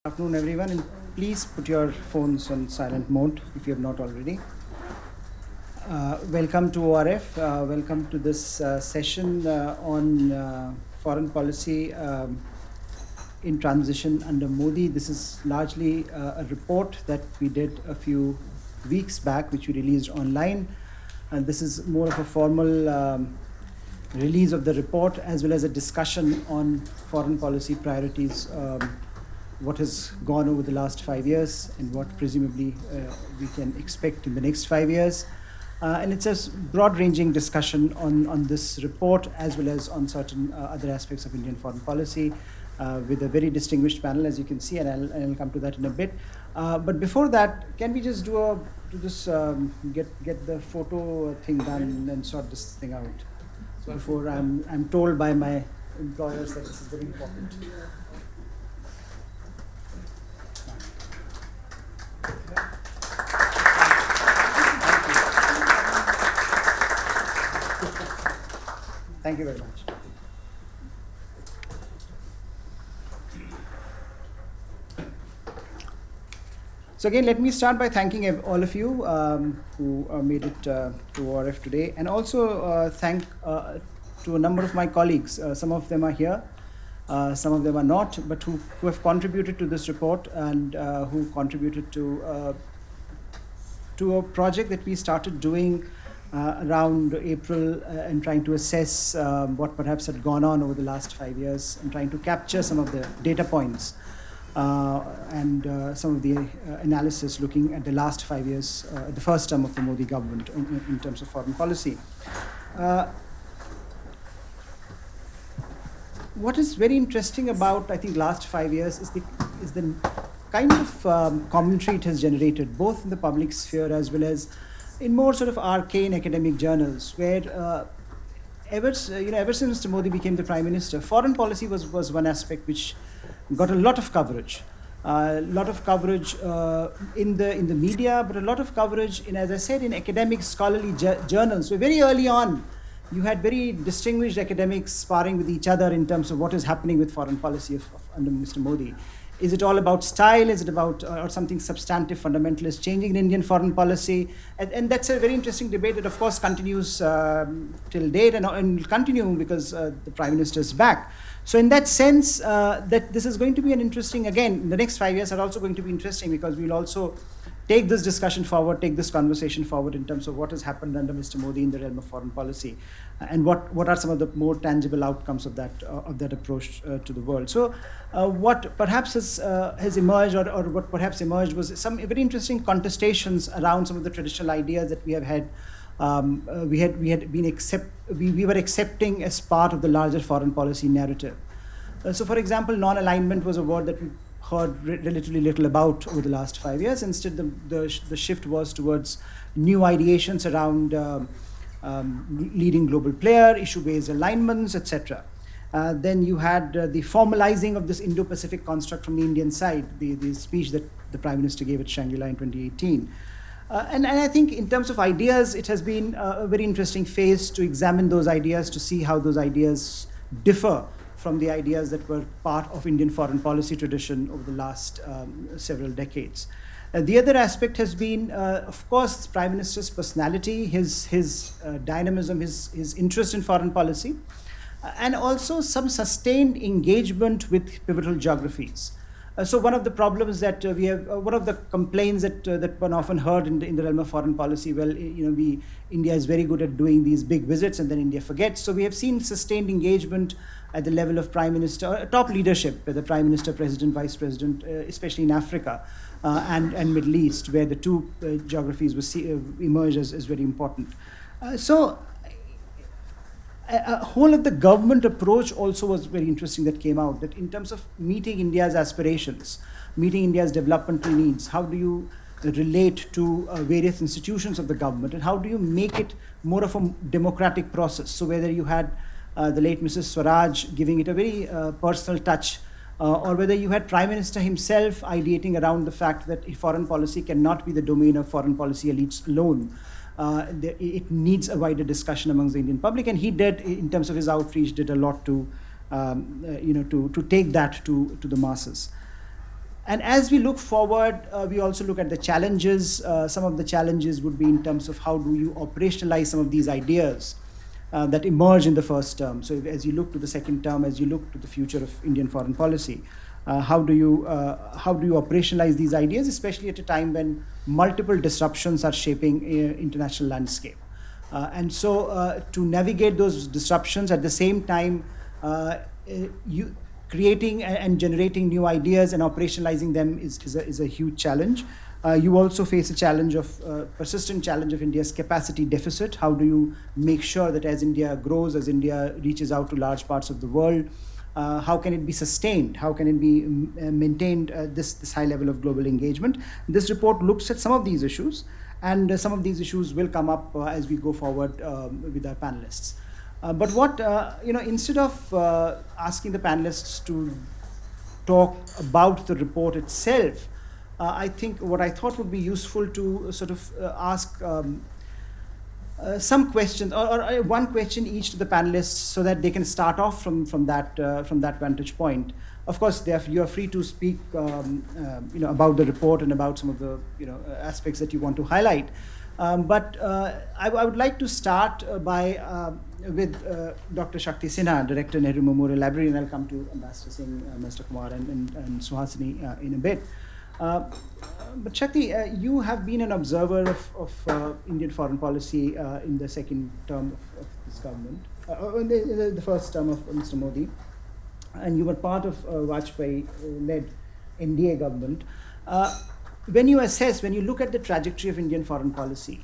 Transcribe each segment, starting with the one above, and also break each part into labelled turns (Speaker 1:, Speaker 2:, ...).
Speaker 1: Good afternoon, everyone, and please put your phones on silent mode if you have not already. Welcome to ORF. Welcome to this session on foreign policy in transition under Modi. This is largely a report that we did a few weeks back, which we released online. And this is more of a formal release of the report as well as a discussion on foreign policy priorities. What has gone over the last 5 years and what presumably we can expect in the next 5 years. And it's a broad-ranging discussion on this report as well as on certain other aspects of Indian foreign policy with a very distinguished panel, as you can see, and I'll come to that in a bit. But before that, can we just get the photo thing done and sort this thing out before I'm told by my employers that this is very important. Thank you very much. So again, let me start by thanking all of you who made it to ORF today, and also thank to a number of my colleagues. Some of them are here, some of them are not, but who have contributed to this report and who contributed to a project that we started doing around April and trying to assess what perhaps had gone on over the last 5 years and trying to capture some of the data points and some of the analysis looking at the last 5 years, the first term of the Modi government in terms of foreign policy. What is very interesting about, I think, last 5 years is the kind of commentary it has generated, both in the public sphere as well as in more sort of arcane academic journals, where ever since Mr. Modi became the Prime Minister, foreign policy was one aspect which got a lot of coverage. In the media, but a lot of coverage in, as I said, in academic scholarly journals. So very early on, you had very distinguished academics sparring with each other in terms of what is happening with foreign policy under Mr. Modi. Is it all about style? Is it about or something substantive, fundamental is changing in Indian foreign policy? And that's a very interesting debate that, of course, continues till date and will continue because the Prime Minister is back. So in that sense, that this is going to be an interesting, again, the next 5 years are also going to be interesting because we'll also take this discussion forward, take this conversation forward in terms of what has happened under Mr. Modi in the realm of foreign policy and what are some of the more tangible outcomes of that approach to the world. So what perhaps has emerged or what perhaps emerged was some very interesting contestations around some of the traditional ideas that we have had. We were accepting as part of the larger foreign policy narrative. So for example, non-alignment was a word that we heard relatively little about over the last 5 years. Instead, the shift was towards new ideations around leading global player, issue-based alignments, etc. Then you had the formalizing of this Indo-Pacific construct from the Indian side, the speech that the Prime Minister gave at Shangri-La in 2018. And I think in terms of ideas, it has been a very interesting phase to examine those ideas, to see how those ideas differ from the ideas that were part of Indian foreign policy tradition over the last several decades. The other aspect has been, of course, Prime Minister's personality, his dynamism, his interest in foreign policy, and also some sustained engagement with pivotal geographies. So one of the problems that we have, one of the complaints that one often heard in the realm of foreign policy, well, India is very good at doing these big visits and then India forgets. So we have seen sustained engagement at the level of Prime Minister, top leadership, the Prime Minister, President, Vice President, especially in Africa and Middle East, where the two geographies emerge as very important. So a whole of the government approach also was very interesting that came out, that in terms of meeting India's aspirations, meeting India's developmental needs, how do you relate to various institutions of the government and how do you make it more of a democratic process? So whether you had the late Mrs. Swaraj giving it a very personal touch, or whether you had Prime Minister himself ideating around the fact that foreign policy cannot be the domain of foreign policy elites alone. It needs a wider discussion amongst the Indian public, and he did, in terms of his outreach, did a lot to take that to the masses. And as we look forward, we also look at the challenges. Some of the challenges would be in terms of how do you operationalize some of these ideas that emerge in the first term. So as you look to the second term, as you look to the future of Indian foreign policy, how do you operationalize these ideas, especially at a time when multiple disruptions are shaping international landscape? And so to navigate those disruptions at the same time, you creating and generating new ideas and operationalizing them is a huge challenge. You also face a challenge of persistent challenge of India's capacity deficit. How do you make sure that as India grows, as India reaches out to large parts of the world, how can it be sustained? How can it be maintained this high level of global engagement? This report looks at some of these issues, and some of these issues will come up as we go forward with our panelists. But what, instead of asking the panelists to talk about the report itself, I think what I thought would be useful to sort of ask some questions, or one question each to the panelists, so that they can start off from that vantage point. Of course, you are free to speak, about the report and about some of the aspects that you want to highlight. But I would like to start with Dr. Shakti Sinha, Director, Nehru Memorial Library, and I'll come to Ambassador Singh, Mr. Kumar, and Suhasini in a bit. But Shakti, you have been an observer of Indian foreign policy in the second term of this government, in the first term of Mr. Modi, and you were part of Vajpayee-led NDA government. When you look at the trajectory of Indian foreign policy,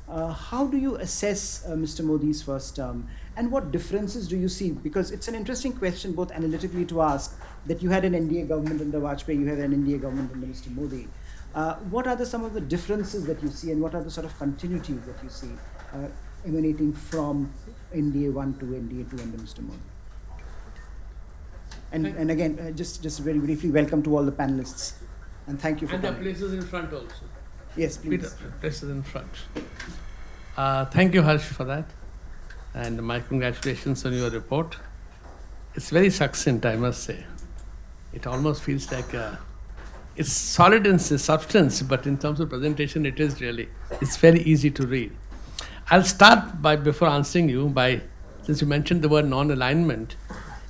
Speaker 1: how do you assess Mr. Modi's first term, and what differences do you see? Because it's an interesting question, both analytically to ask, that you had an NDA government under Vajpayee, you had an NDA government under Mr. Modi. What are some of the differences that you see, and what are the sort of continuities that you see emanating from NDA 1 to NDA 2 under Mr. Modi? And again, just very briefly, welcome to all the panelists, and thank you for coming.
Speaker 2: And the places in front also.
Speaker 1: Yes, please.
Speaker 2: Peter, places in front. Thank you, Harsh, for that. And my congratulations on your report. It's very succinct, I must say. It almost feels like it's solid in substance, but in terms of presentation, it's very easy to read. I'll start before answering you, since you mentioned the word non-alignment.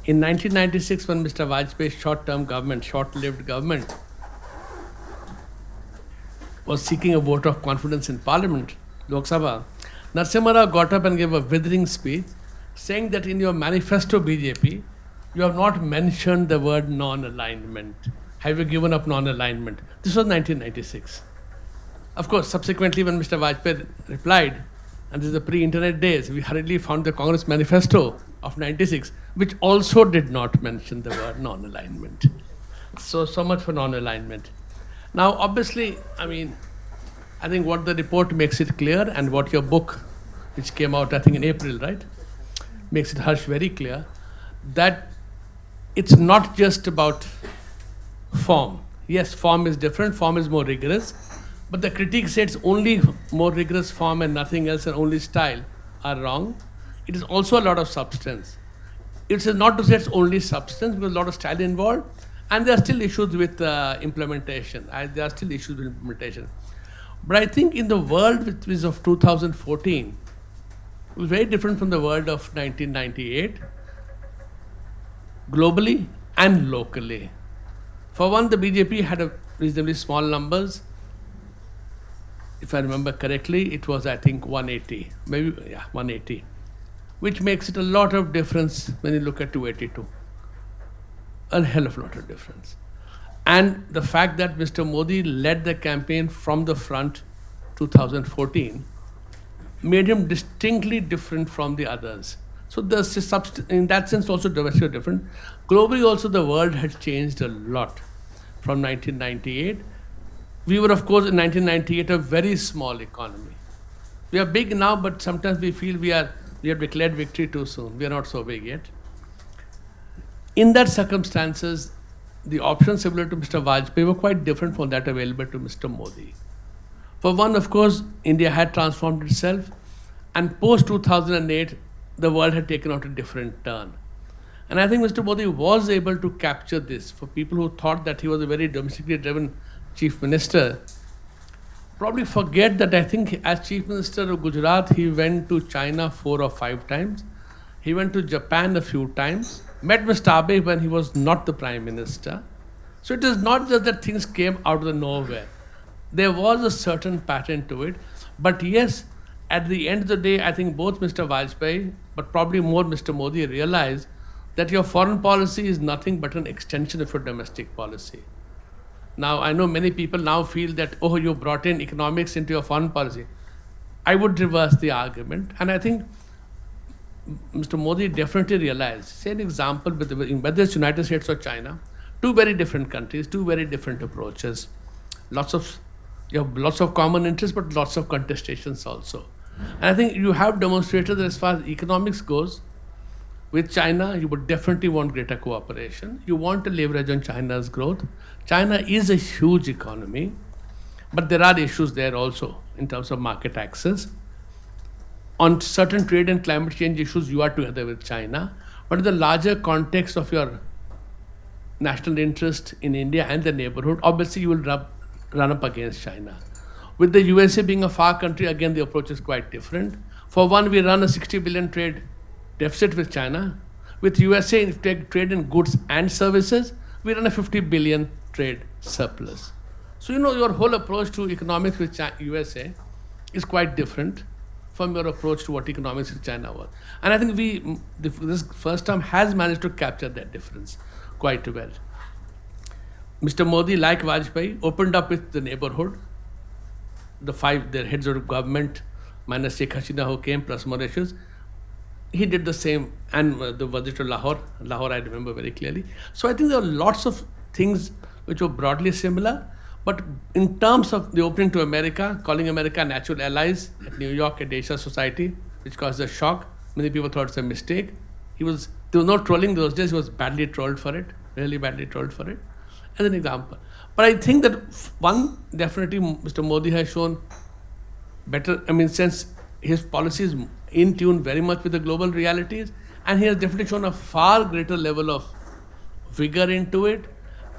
Speaker 2: In 1996, when Mr. Vajpayee's short-lived government, was seeking a vote of confidence in Parliament, Lok Sabha, Narasimha Rao got up and gave a withering speech saying that in your manifesto, BJP, you have not mentioned the word non-alignment. Have you given up non-alignment? This was 1996. Of course, subsequently, when Mr. Vajpayee replied, and this is the pre-internet days, we hurriedly found the Congress manifesto of 96, which also did not mention the word non-alignment. So much for non-alignment. Now, obviously, I think what the report makes it clear, and what your book, which came out, I think, in April, right, makes it, Harsh, very clear, that it's not just about form. Yes, form is different, form is more rigorous, but the critique says only more rigorous form and nothing else, and only style are wrong. It is also a lot of substance. It's not to say it's only substance, because a lot of style involved, and there are still issues with implementation. There are still issues with implementation. But I think in the world which was of 2014, it was very different from the world of 1998, globally and locally. For one, the BJP had a reasonably small numbers. If I remember correctly, it was, I think, 180, 180, which makes it a lot of difference when you look at 282. A hell of a lot of difference. And the fact that Mr. Modi led the campaign from the front 2014 made him distinctly different from the others. So in that sense also diversity different. Globally also the world had changed a lot from 1998. We were, of course, in 1998 a very small economy. We are big now, but sometimes we feel we have declared victory too soon. We are not so big yet. In that circumstances, the options similar to Mr. Vajpayee were quite different from that available to Mr. Modi. For one, of course, India had transformed itself, and post-2008, the world had taken out a different turn. And I think Mr. Modi was able to capture this. For people who thought that he was a very domestically driven chief minister, probably forget that I think as chief minister of Gujarat, he went to China 4 or 5 times. He went to Japan a few times, met Mr. Abe when he was not the prime minister. So it is not just that things came out of the nowhere. There was a certain pattern to it. But yes, at the end of the day, I think both Mr. Vajpayee, but probably more Mr. Modi, realized that your foreign policy is nothing but an extension of your domestic policy. Now, I know many people now feel that, oh, you brought in economics into your foreign policy. I would reverse the argument. And I think Mr. Modi definitely realized, say an example, whether it's United States or China, 2 very different countries, 2 very different approaches. You have lots of common interests, but lots of contestations also. And I think you have demonstrated that as far as economics goes, with China, you would definitely want greater cooperation. You want to leverage on China's growth. China is a huge economy, but there are issues there also in terms of market access. On certain trade and climate change issues, you are together with China. But in the larger context of your national interest in India and the neighborhood, obviously you will run up against China. With the USA being a far country, again, the approach is quite different. For one, we run a 60 billion trade deficit with China. With USA, if you take trade in goods and services, we run a 50 billion trade surplus. So, your whole approach to economics with USA is quite different from your approach to what economics with China was. And I think this first term has managed to capture that difference quite well. Mr. Modi, like Vajpayee, opened up with the neighborhood, their heads of government, minus Sheikh Hasina who came, plus Mauritius. He did the same, and the visit to Lahore I remember very clearly. So I think there are lots of things which were broadly similar, but in terms of the opening to America, calling America natural allies at New York at Asia Society, which caused a shock. Many people thought it's a mistake. There was no trolling those days. He was badly trolled for it, really badly trolled for it, as an example. But I think that one, definitely Mr. Modi has shown better, since his policy is in tune very much with the global realities, and he has definitely shown a far greater level of vigor into it,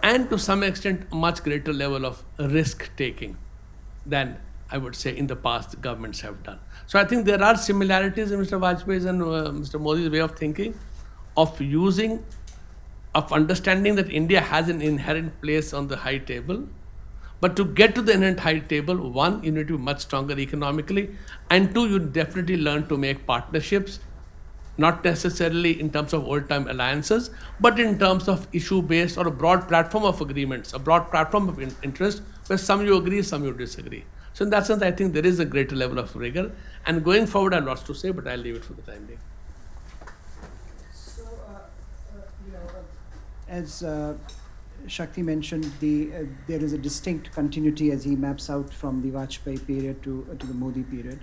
Speaker 2: and to some extent, a much greater level of risk-taking than, I would say, in the past governments have done. So I think there are similarities in Mr. Vajpayee's and Mr. Modi's way of thinking, of understanding that India has an inherent place on the high table. But to get to the inherent high table, one, you need to be much stronger economically, and 2, you definitely learn to make partnerships, not necessarily in terms of old-time alliances, but in terms of issue-based or a broad platform of agreements, a broad platform of interest, where some you agree, some you disagree. So in that sense, I think there is a greater level of rigor. And going forward, I have lots to say, but I'll leave it for the time being.
Speaker 1: So, as Shakti mentioned, there is a distinct continuity as he maps out from the Vajpayee period to the Modi period.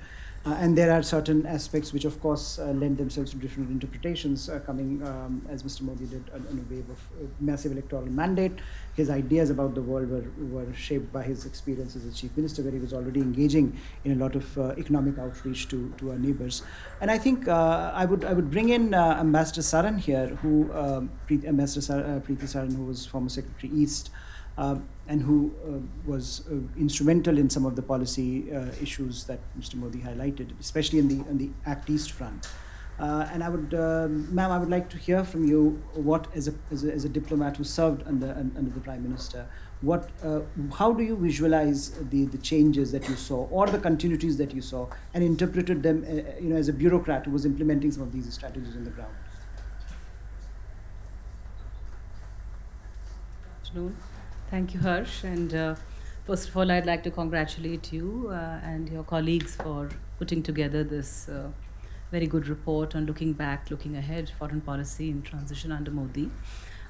Speaker 1: And there are certain aspects which, of course, lend themselves to different interpretations, coming, as Mr. Modi did, on a wave of massive electoral mandate. His ideas about the world were shaped by his experiences as chief minister, where he was already engaging in a lot of economic outreach to our neighbors. And I think I would bring in Ambassador Saran here, Ambassador Preeti Saran, who was former Secretary East, and who was instrumental in some of the policy issues that Mr. Modi highlighted, especially on the Act East front. And I would, ma'am, I would like to hear from you what, as a diplomat who served under the Prime Minister, how do you visualize the changes that you saw, or the continuities that you saw, and interpreted them, as a bureaucrat who was implementing some of these strategies on the ground?
Speaker 3: Good afternoon. Thank you, Harsh. And first of all, I'd like to congratulate you and your colleagues for putting together this very good report on looking back, looking ahead, foreign policy in transition under Modi.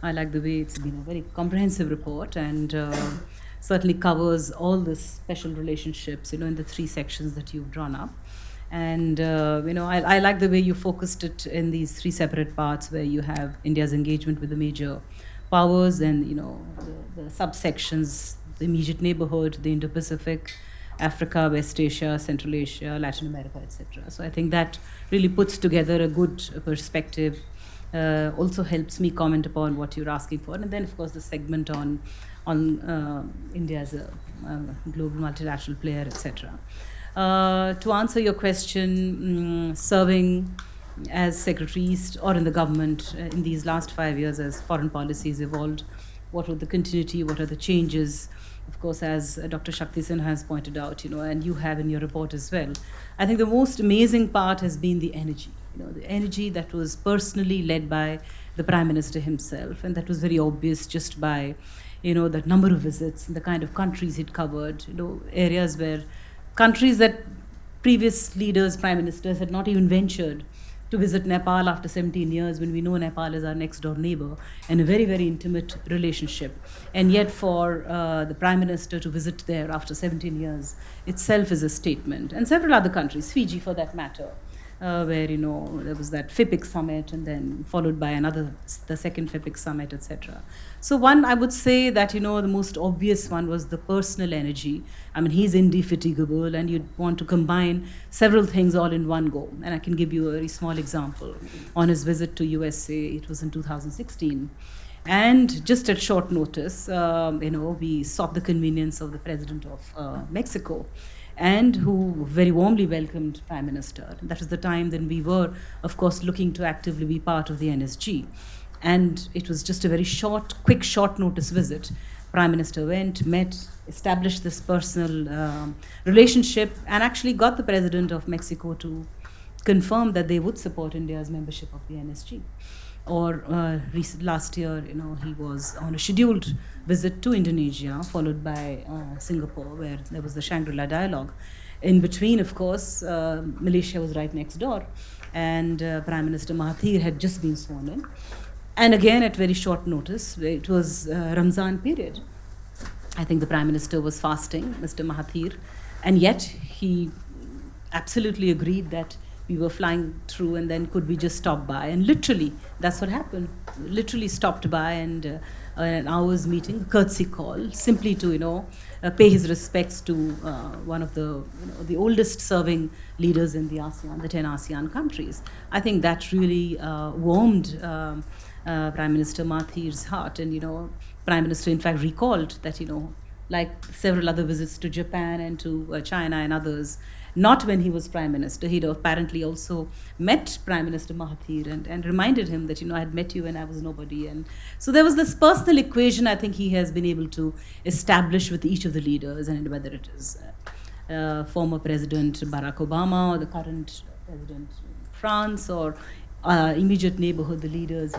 Speaker 3: I like the way it's been a very comprehensive report, and certainly covers all the special relationships, in the 3 sections that you've drawn up. And, I like the way you focused it in these 3 separate parts, where you have India's engagement with the major powers, and the subsections, the immediate neighborhood, the Indo-Pacific, Africa, West Asia, Central Asia, Latin America, etc. So I think that really puts together a good perspective also helps me comment upon what you're asking for. And then, of course, the segment on India as a global multilateral player, etc. To answer your question, serving as Secretary East or in the government in these last 5 years as foreign policy has evolved, what were the continuity, what are the changes? Of course, as Dr. Shakti Sinha has pointed out, and you have in your report as well, I think the most amazing part has been the energy. The energy that was personally led by the Prime Minister himself, and that was very obvious just by, the number of visits and the kind of countries he'd covered, areas where countries that previous leaders, Prime Ministers had not even ventured to visit Nepal after 17 years, when we know Nepal is our next door neighbor and a very, very intimate relationship. And yet for the Prime Minister to visit there after 17 years itself is a statement. And several other countries, Fiji for that matter, where, there was that FIPIC summit and then followed by the second FIPIC summit, etc. So one, I would say that, the most obvious one was the personal energy. I mean, he's indefatigable, and you'd want to combine several things all in one go. And I can give you a very small example. On his visit to USA, it was in 2016. And just at short notice, we sought the convenience of the president of Mexico, and who very warmly welcomed Prime Minister. That was the time then we were, of course, looking to actively be part of the NSG. And it was just a very quick short notice visit. Prime Minister went, met, established this personal relationship, and actually got the President of Mexico to confirm that they would support India's membership of the NSG. Or last year, he was on a scheduled visit to Indonesia, followed by Singapore, where there was the Shangri-La dialogue. In between, of course, Malaysia was right next door, and Prime Minister Mahathir had just been sworn in. And again, at very short notice, it was Ramzan period. I think the Prime Minister was fasting, Mr. Mahathir, and yet he absolutely agreed that we were flying through, and then could we just stop by? And literally, that's what happened. Literally stopped by, and an hour's meeting, a courtesy call, simply to, pay his respects to one of the oldest serving leaders in the ASEAN, the 10 ASEAN countries. I think that really warmed Prime Minister Mahathir's heart. And, Prime Minister, in fact, recalled that, like several other visits to Japan and to China and others, not when he was Prime Minister. He'd apparently also met Prime Minister Mahathir and reminded him that, I had met you when I was nobody. And so there was this personal equation I think he has been able to establish with each of the leaders, and whether it is former President Barack Obama or the current President of France, or immediate neighborhood, the leaders.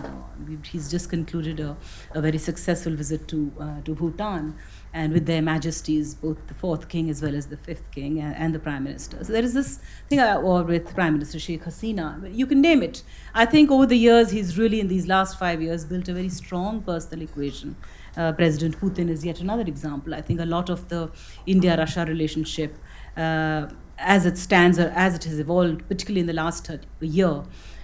Speaker 3: He's just concluded a very successful visit to Bhutan, and with their majesties, both the fourth king as well as the fifth king and the Prime Minister. So there is this thing, or with Prime Minister Sheikh Hasina, you can name it. I think over the years, he's really, in these last 5 years, built a very strong personal equation. President Putin is yet another example. I think a lot of the India-Russia relationship, as it stands or as it has evolved, particularly in the last year,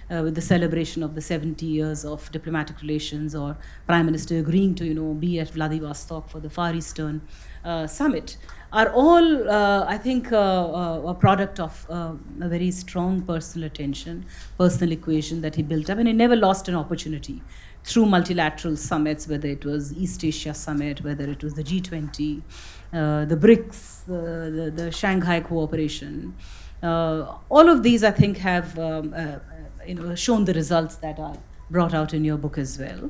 Speaker 3: with the celebration of the 70 years of diplomatic relations, or Prime Minister agreeing to, be at Vladivostok for the Far Eastern Summit, are all, I think, a product of a very strong personal attention, personal equation that he built up, and he never lost an opportunity through multilateral summits, whether it was East Asia Summit, whether it was the G20, the BRICS, the Shanghai Cooperation. All of these, I think, have shown the results that are brought out in your book as well.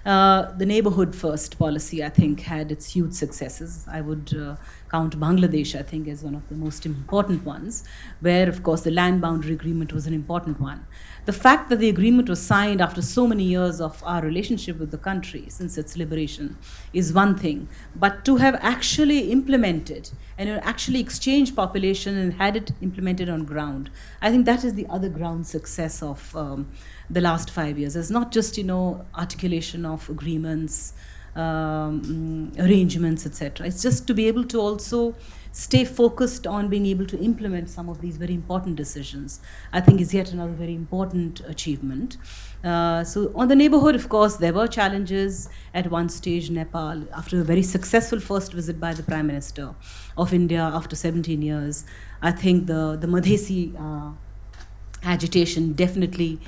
Speaker 3: The neighborhood first policy, I think, had its huge successes. I would count Bangladesh, I think, as one of the most important ones, where, of course, the land boundary agreement was an important one. The fact that the agreement was signed after so many years of our relationship with the country since its liberation is one thing, but to have actually implemented and actually exchanged population and had it implemented on ground, I think that is the other ground success of the last 5 years. It's not just, articulation of agreements, arrangements, etc. It's just to be able to also stay focused on being able to implement some of these very important decisions, I think, is yet another very important achievement. So on the neighborhood, of course, there were challenges. At one stage, Nepal, after a very successful first visit by the Prime Minister of India after 17 years, I think the Madhesi agitation definitely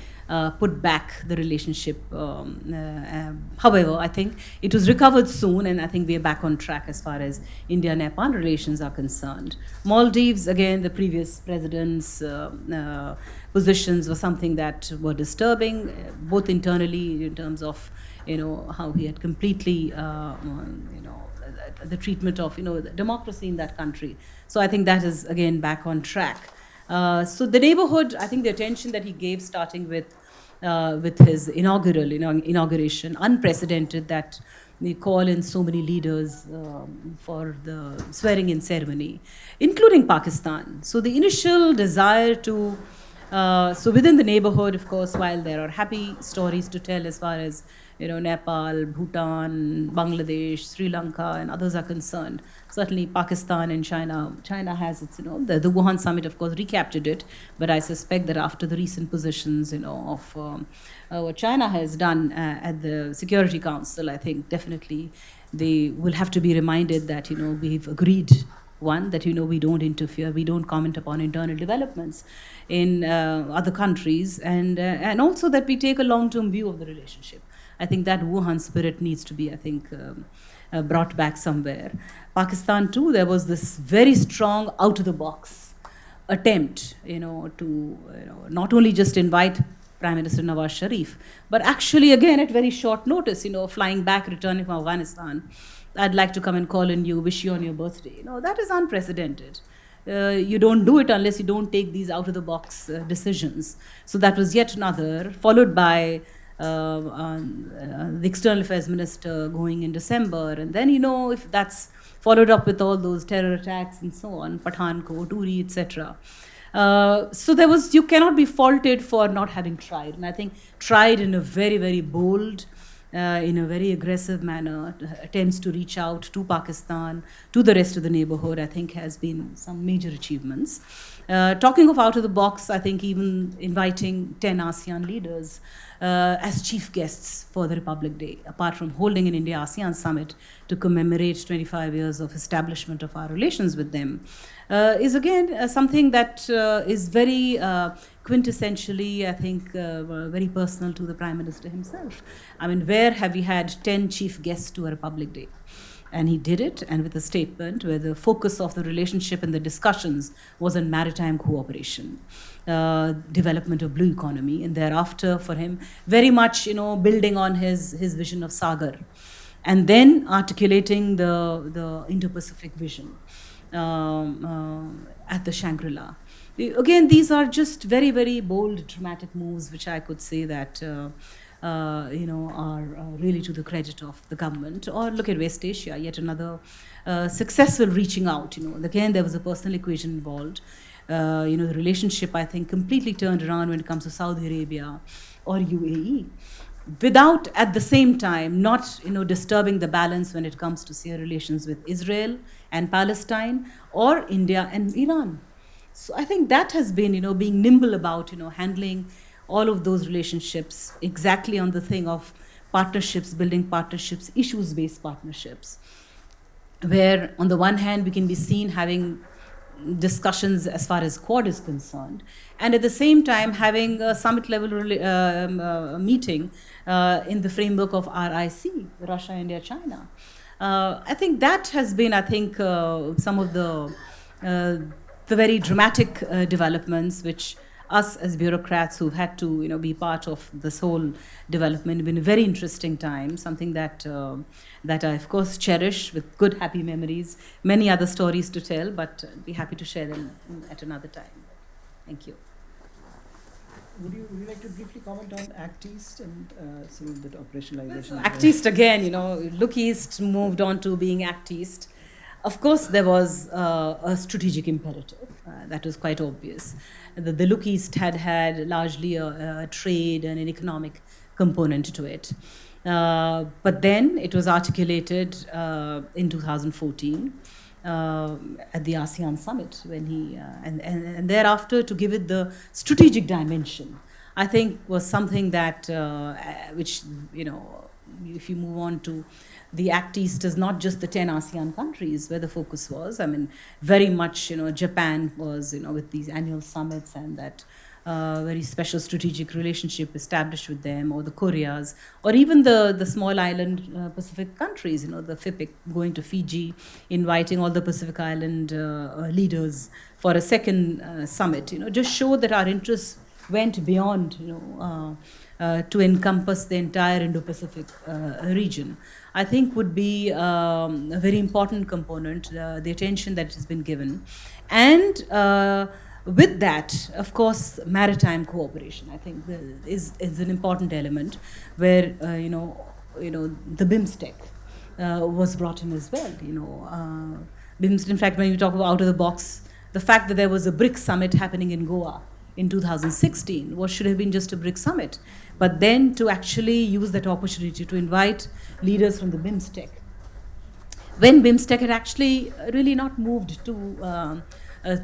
Speaker 3: put back the relationship. However, I think it was recovered soon, and I think we are back on track as far as India-Nepal relations are concerned. Maldives, again, the previous president's positions were something that were disturbing, both internally in terms of how he had completely the treatment of the democracy in that country. So I think that is again back on track. So the neighborhood, I think the attention that he gave, starting with his inauguration, unprecedented, that we call in so many leaders for the swearing-in ceremony, including Pakistan. So the initial desire to, so within the neighborhood, of course, while there are happy stories to tell as far as Nepal, Bhutan, Bangladesh, Sri Lanka, and others are concerned. Certainly, Pakistan and China. China has its, the Wuhan summit, of course, recaptured it. But I suspect that after the recent positions, of what China has done at the Security Council, I think definitely they will have to be reminded that we've agreed. One, that we don't interfere, we don't comment upon internal developments in other countries, and also that we take a long-term view of the relationship. I think that Wuhan spirit needs to be, brought back somewhere. Pakistan too, there was this very strong out-of-the-box attempt, to not only just invite Prime Minister Nawaz Sharif, but actually again at very short notice, flying back, returning from Afghanistan. I'd like to come and call on you, wish you on your birthday. That is unprecedented. You don't do it unless you don't take these out-of-the-box decisions. So that was yet another, followed by the External Affairs Minister going in December. And then, if that's followed up with all those terror attacks and so on, Pathankot, Uri, etc. So you cannot be faulted for not having tried. And I think tried in a very, very bold, in a very aggressive manner, attempts to reach out to Pakistan, to the rest of the neighborhood, I think has been some major achievements. Talking of out of the box, I think even inviting 10 ASEAN leaders as chief guests for the Republic Day, apart from holding an India-ASEAN summit to commemorate 25 years of establishment of our relations with them, is again something that is very quintessentially, I think, very personal to the Prime Minister himself. Where have we had 10 chief guests to a Republic Day? And he did it, and with a statement where the focus of the relationship and the discussions was on maritime cooperation, development of blue economy, and thereafter for him, very much, building on his vision of Sagar, and then articulating the Indo-Pacific vision at the Shangri-La. Again, these are just very, very bold, dramatic moves, which I could say that are really to the credit of the government. Or look at West Asia, yet another successful reaching out. Again, there was a personal equation involved. The relationship, I think, completely turned around when it comes to Saudi Arabia or UAE, without at the same time not disturbing the balance when it comes to say relations with Israel and Palestine or India and Iran. So I think that has been being nimble about handling all of those relationships exactly on the thing of partnerships, building partnerships, issues-based partnerships, where on the one hand we can be seen having discussions as far as Quad is concerned, and at the same time having a summit-level meeting in the framework of RIC, Russia, India, China. I think that has been, some of the very dramatic developments which us as bureaucrats who've had to be part of this whole development, been a very interesting time, something that I of course cherish with good happy memories, many other stories to tell, but be happy to share them at another time. Thank you.
Speaker 1: Would you like to briefly comment on Act East and some of that operationalization?
Speaker 3: Act East again, Look East moved on to being Act East. Of course, there was a strategic imperative. That was quite obvious. The Look East had largely a trade and an economic component to it. But then it was articulated in 2014 at the ASEAN summit when he, and thereafter to give it the strategic dimension, I think was something that, which, if you move on to the Act East is not just the 10 ASEAN countries where the focus was. Very much, Japan was, with these annual summits and that very special strategic relationship established with them, or the Koreas, or even the small island Pacific countries, the FIPIC, going to Fiji, inviting all the Pacific Island leaders for a second summit, just show that our interests went beyond, to encompass the entire Indo-Pacific region. I think would be a very important component, the attention that has been given. And with that, of course, maritime cooperation, I think, is an important element where, the BIMSTEC was brought in as well. BIMSTEC, in fact, when you talk about out of the box, the fact that there was a BRICS summit happening in Goa in 2016, what should have been just a BRICS summit, but then to actually use that opportunity to invite leaders from the BIMSTEC, when BIMSTEC had actually really not moved too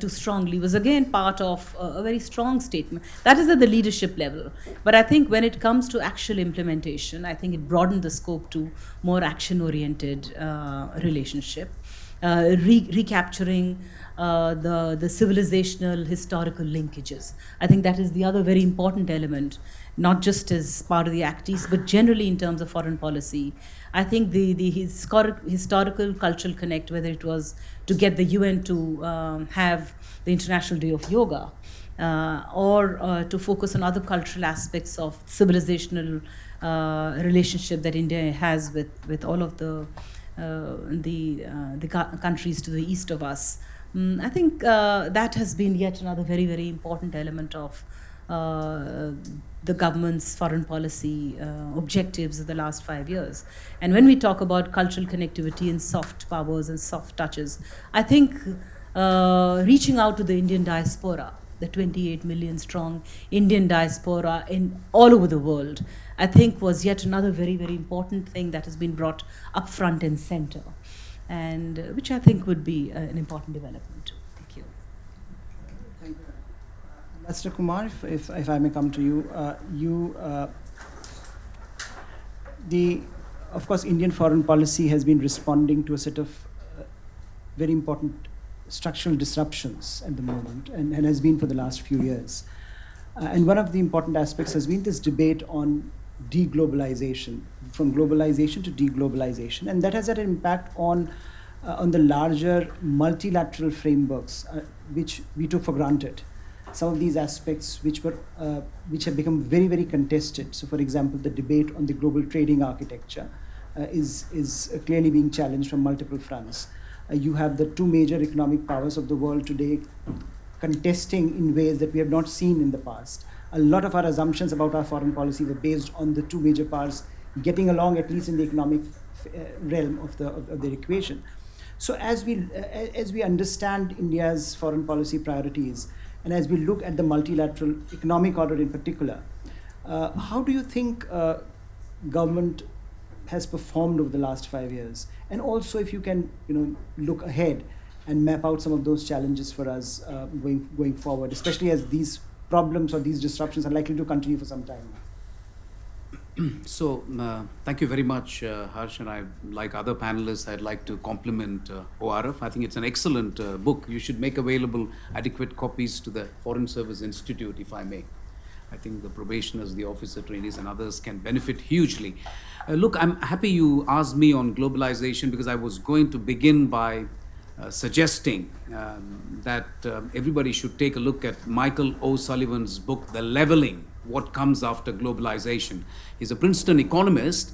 Speaker 3: strongly, was again part of a very strong statement. That is at the leadership level. But I think when it comes to actual implementation, I think it broadened the scope to more action-oriented relationship, recapturing the civilizational historical linkages. I think that is the other very important element, not just as part of the Actis, but generally in terms of foreign policy. I think the historical cultural connect, whether it was to get the UN to have the International Day of Yoga, or to focus on other cultural aspects of civilizational relationship that India has with all of the countries to the east of us. I think that has been yet another very, very important element of the government's foreign policy objectives of the last 5 years. And when we talk about cultural connectivity and soft powers and soft touches, I think reaching out to the Indian diaspora, the 28 million strong Indian diaspora in all over the world, I think was yet another very, very important thing that has been brought up front and center, and which I think would be an important development too. Thank you.
Speaker 1: Thank you. Ambassador Kumar, if I may come to you, of course, Indian foreign policy has been responding to a set of very important structural disruptions at the moment, and has been for the last few years. And one of the important aspects has been this debate on deglobalization, from globalization to deglobalization, and that has had an impact on the larger multilateral frameworks which we took for granted. Some of these aspects which have become very, very contested. So, for example, the debate on the global trading architecture is clearly being challenged from multiple fronts. You have the two major economic powers of the world today contesting in ways that we have not seen in the past. A lot of our assumptions about our foreign policy were based on the two major powers getting along, at least in the economic realm of the equation. So as we understand India's foreign policy priorities, and as we look at the multilateral economic order in particular, how do you think government has performed over the last 5 years? And also, if you can, look ahead and map out some of those challenges for us going forward, especially as these problems or these disruptions are likely to continue for some time.
Speaker 4: So, thank you very much, Harsh, and like other panelists, I'd like to compliment ORF. I think it's an excellent book. You should make available adequate copies to the Foreign Service Institute, if I may. I think the probationers, the officer trainees, and others can benefit hugely. Look, I'm happy you asked me on globalization, because I was going to begin by suggesting that everybody should take a look at Michael O'Sullivan's book, The Leveling, What Comes After Globalization. He's a Princeton economist,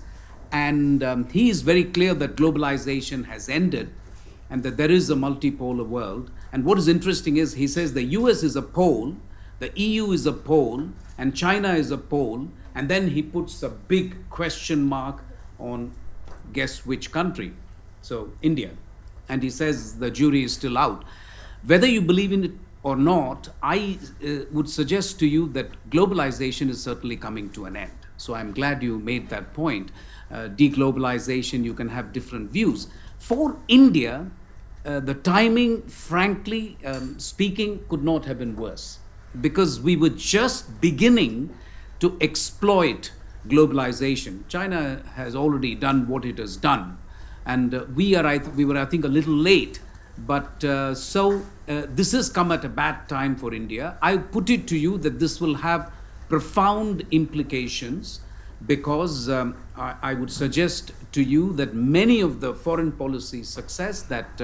Speaker 4: and he is very clear that globalization has ended and that there is a multipolar world. And what is interesting is he says the US is a pole, the EU is a pole, and China is a pole, and then he puts a big question mark on guess which country. So India. And he says the jury is still out. Whether you believe in it or not, I would suggest to you that globalization is certainly coming to an end. So I'm glad you made that point. Deglobalization, you can have different views. For India, the timing, frankly speaking, could not have been worse, because we were just beginning to exploit globalization. China has already done what it has done, and we were, I think, a little late. But so this has come at a bad time for India. I put it to you that this will have profound implications, because I would suggest to you that many of the foreign policy success that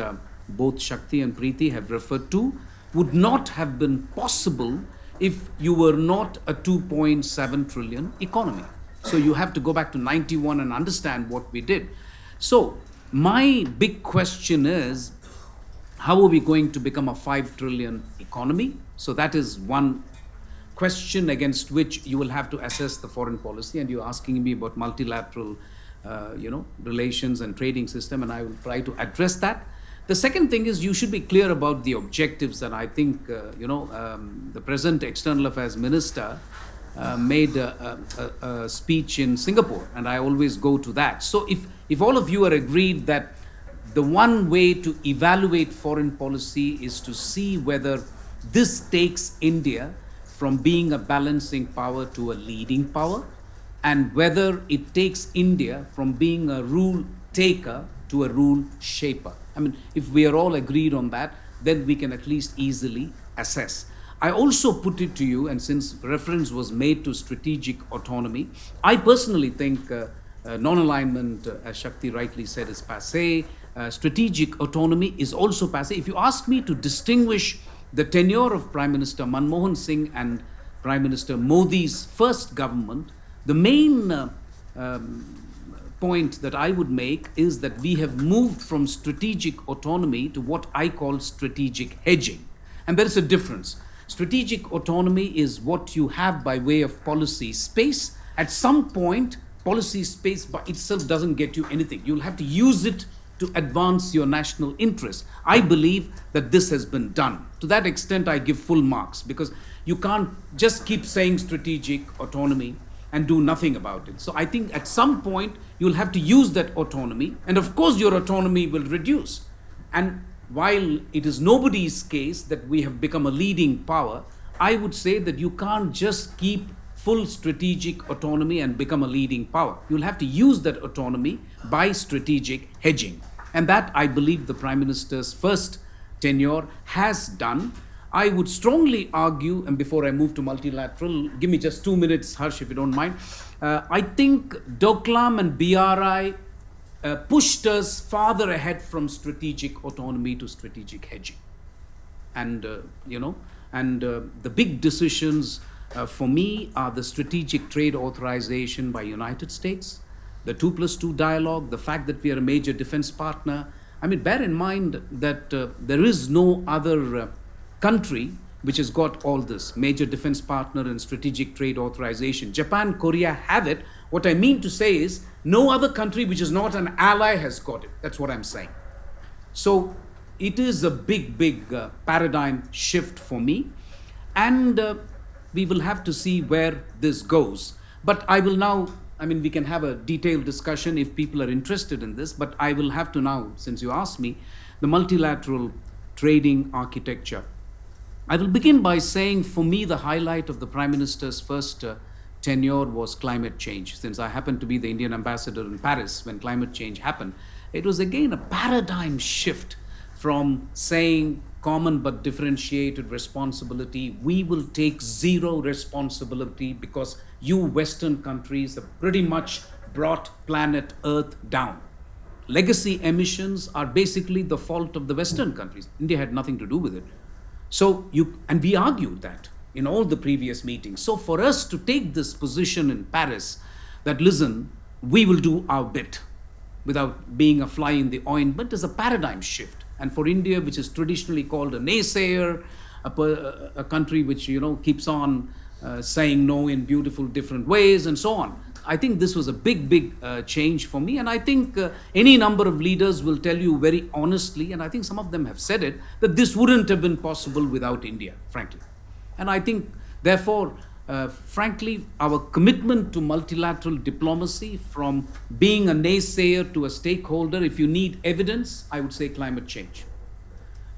Speaker 4: both Shakti and Preeti have referred to would not have been possible if you were not a 2.7 trillion economy. So you have to go back to 91 and understand what we did. So my big question is, how are we going to become a 5 trillion economy? So that is one question against which you will have to assess the foreign policy. And you're asking me about multilateral relations and trading system, and I will try to address that. The second thing is, you should be clear about the objectives, and I think the present External Affairs Minister made a speech in Singapore, and I always go to that. So if all of you are agreed that the one way to evaluate foreign policy is to see whether this takes India from being a balancing power to a leading power, and whether it takes India from being a rule taker to a rule shaper. I mean, if we are all agreed on that, then we can at least easily assess. I also put it to you, and since reference was made to strategic autonomy, I personally think non-alignment, as Shakti rightly said, is passé. Strategic autonomy is also passé. If you ask me to distinguish the tenure of Prime Minister Manmohan Singh and Prime Minister Modi's first government, the main point that I would make is that we have moved from strategic autonomy to what I call strategic hedging. And there is a difference. Strategic autonomy is what you have by way of policy space. At some point, policy space by itself doesn't get you anything. You'll have to use it to advance your national interest. I believe that this has been done. To that extent, I give full marks, because you can't just keep saying strategic autonomy and do nothing about it. So I think at some point, you'll have to use that autonomy, and of course your autonomy will reduce. And while it is nobody's case that we have become a leading power, I would say that you can't just keep full strategic autonomy and become a leading power. You'll have to use that autonomy by strategic hedging. And that, I believe, the Prime Minister's first tenure has done. I would strongly argue, and before I move to multilateral, give me just 2 minutes, Harsh, if you don't mind. I think Doklam and BRI pushed us farther ahead from strategic autonomy to strategic hedging. And, the big decisions for me are the strategic trade authorization by United States, the 2+2 dialogue, the fact that we are a major defense partner. I mean, bear in mind that there is no other country which has got all this, major defense partner and strategic trade authorization. Japan, Korea have it. What I mean to say is, no other country which is not an ally has got it. That's what I'm saying. So it is a big paradigm shift for me. And we will have to see where this goes. But I will now, we can have a detailed discussion if people are interested in this, but I will have to now, since you asked me, the multilateral trading architecture. I will begin by saying, for me, the highlight of the Prime Minister's first tenure was climate change. Since I happened to be the Indian ambassador in Paris when climate change happened, it was again a paradigm shift from saying common but differentiated responsibility. We will take zero responsibility because you Western countries have pretty much brought planet Earth down. Legacy emissions are basically the fault of the Western countries. India had nothing to do with it. And we argued that in all the previous meetings. So for us to take this position in Paris, that listen, we will do our bit without being a fly in the ointment, is a paradigm shift. And for India, which is traditionally called a naysayer, a country which keeps on saying no in beautiful different ways and so on, I think this was a big change for me. And I think any number of leaders will tell you very honestly, and I think some of them have said it, that this wouldn't have been possible without India, frankly. And I think, therefore, frankly, our commitment to multilateral diplomacy, from being a naysayer to a stakeholder, if you need evidence, I would say climate change.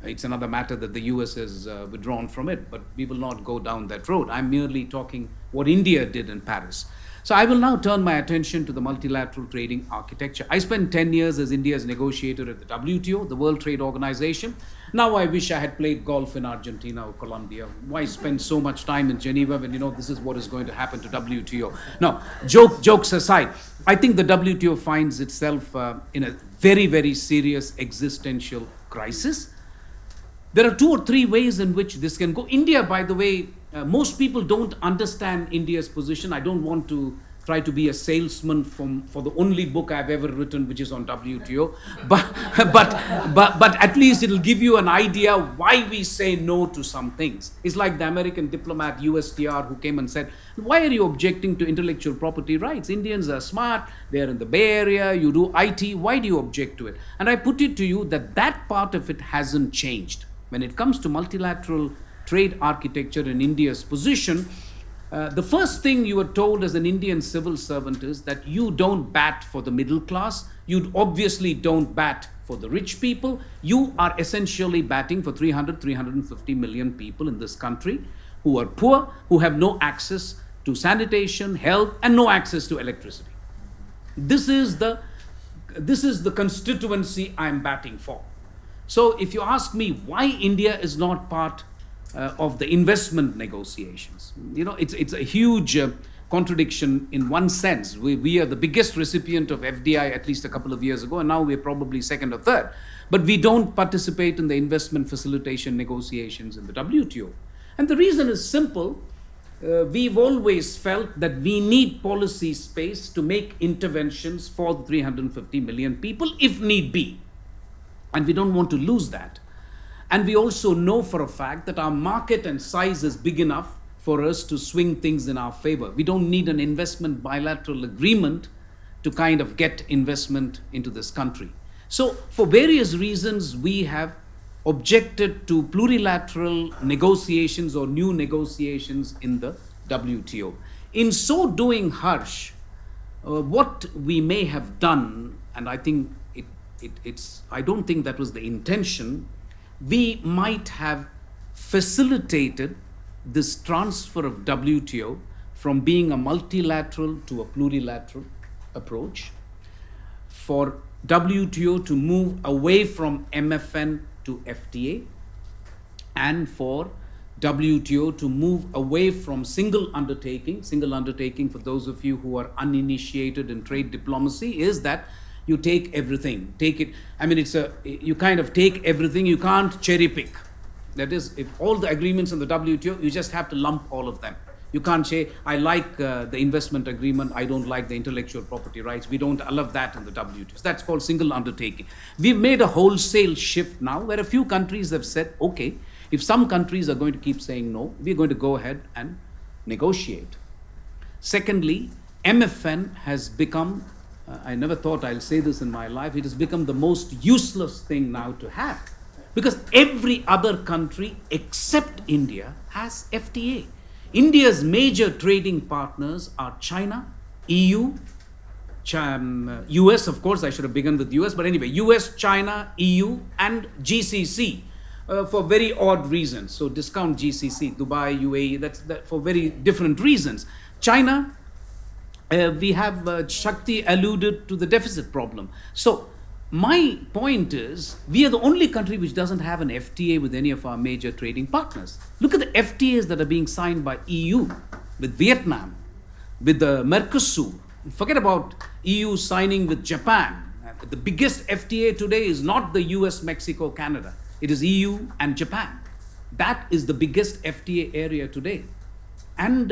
Speaker 4: It's another matter that the US has withdrawn from it, but we will not go down that road. I'm merely talking what India did in Paris. So I will now turn my attention to the multilateral trading architecture. I spent 10 years as India's negotiator at the WTO, the World Trade Organization. Now I wish I had played golf in Argentina or Colombia. Why spend so much time in Geneva when you know this is what is going to happen to WTO? Now, jokes aside, I think the WTO finds itself in a very, very serious existential crisis. There are 2 or 3 ways in which this can go. India, by the way, most people don't understand India's position. I don't want to try to be a salesman for the only book I've ever written, which is on WTO. But at least it'll give you an idea why we say no to some things. It's like the American diplomat USTR who came and said, why are you objecting to intellectual property rights? Indians are smart, they're in the Bay Area, you do IT, why do you object to it? And I put it to you that that part of it hasn't changed. When it comes to multilateral trade architecture in India's position, the first thing you were told as an Indian civil servant is that you don't bat for the middle class, you obviously don't bat for the rich people, you are essentially batting for 350 million people in this country who are poor, who have no access to sanitation, health, and no access to electricity. This is the constituency I'm batting for. So if you ask me why India is not part of the investment negotiations, you know, it's a huge contradiction in one sense. We are the biggest recipient of FDI at least a couple of years ago, and now we're probably second or third. But we don't participate in the investment facilitation negotiations in the WTO. And the reason is simple. We've always felt that we need policy space to make interventions for the 350 million people if need be. And we don't want to lose that. And we also know for a fact that our market and size is big enough for us to swing things in our favor. We don't need an investment bilateral agreement to kind of get investment into this country. So for various reasons, we have objected to plurilateral negotiations or new negotiations in the WTO. In so doing, Harsh, what we may have done, and I think I don't think that was the intention, we might have facilitated this transfer of WTO from being a multilateral to a plurilateral approach, for WTO to move away from MFN to FTA, and for WTO to move away from single undertaking. Single undertaking, for those of you who are uninitiated in trade diplomacy, is that you take everything, take it. I mean, you kind of take everything, you can't cherry pick. That is, if all the agreements in the WTO, you just have to lump all of them. You can't say, I like the investment agreement, I don't like the intellectual property rights. We don't allow that in the WTO. So that's called single undertaking. We've made a wholesale shift now where a few countries have said, okay, if some countries are going to keep saying no, we're going to go ahead and negotiate. Secondly, MFN has become, I never thought I'll say this in my life, it has become the most useless thing now to have. Because every other country except India has FTA. India's major trading partners are China, EU, US, of course, I should have begun with US, but anyway, US, China, EU, and GCC for very odd reasons. So discount GCC, Dubai, UAE, that's for very different reasons. China, we have Shakti alluded to the deficit problem. So my point is, we are the only country which doesn't have an FTA with any of our major trading partners. Look at the FTAs that are being signed by EU, with Vietnam, with the Mercosur. Forget about EU signing with Japan. The biggest FTA today is not the US, Mexico, Canada. It is EU and Japan. That is the biggest FTA area today. And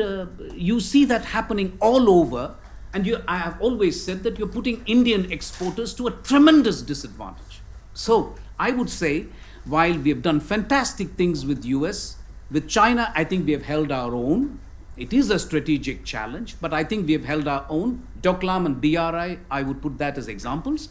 Speaker 4: you see that happening all over. And I have always said that you're putting Indian exporters to a tremendous disadvantage. So I would say, while we have done fantastic things with US, with China, I think we have held our own. It is a strategic challenge, but I think we have held our own. Doklam and BRI, I would put that as examples.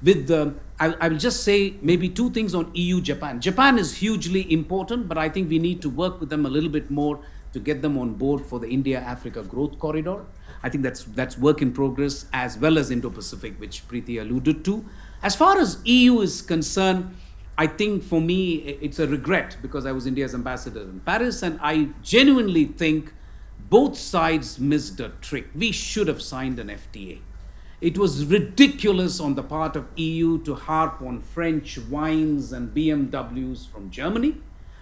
Speaker 4: I will just say maybe two things on EU, Japan. Japan is hugely important, but I think we need to work with them a little bit more to get them on board for the India-Africa growth corridor. I think that's work in progress, as well as Indo-Pacific, which Preeti alluded to. As far as EU is concerned, I think for me, it's a regret because I was India's ambassador in Paris, and I genuinely think both sides missed a trick. We should have signed an FTA. It was ridiculous on the part of EU to harp on French wines and BMWs from Germany.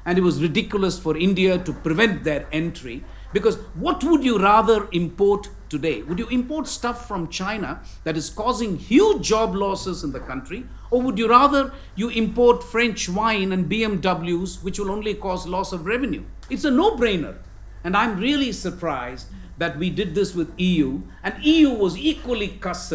Speaker 4: And it was ridiculous for India to prevent their entry, because what would you rather import today? Would you import stuff from China that is causing huge job losses in the country, or would you rather you import French wine and BMWs, which will only cause loss of revenue? It's a no-brainer. And I'm really surprised that we did this with EU, and EU was equally cussed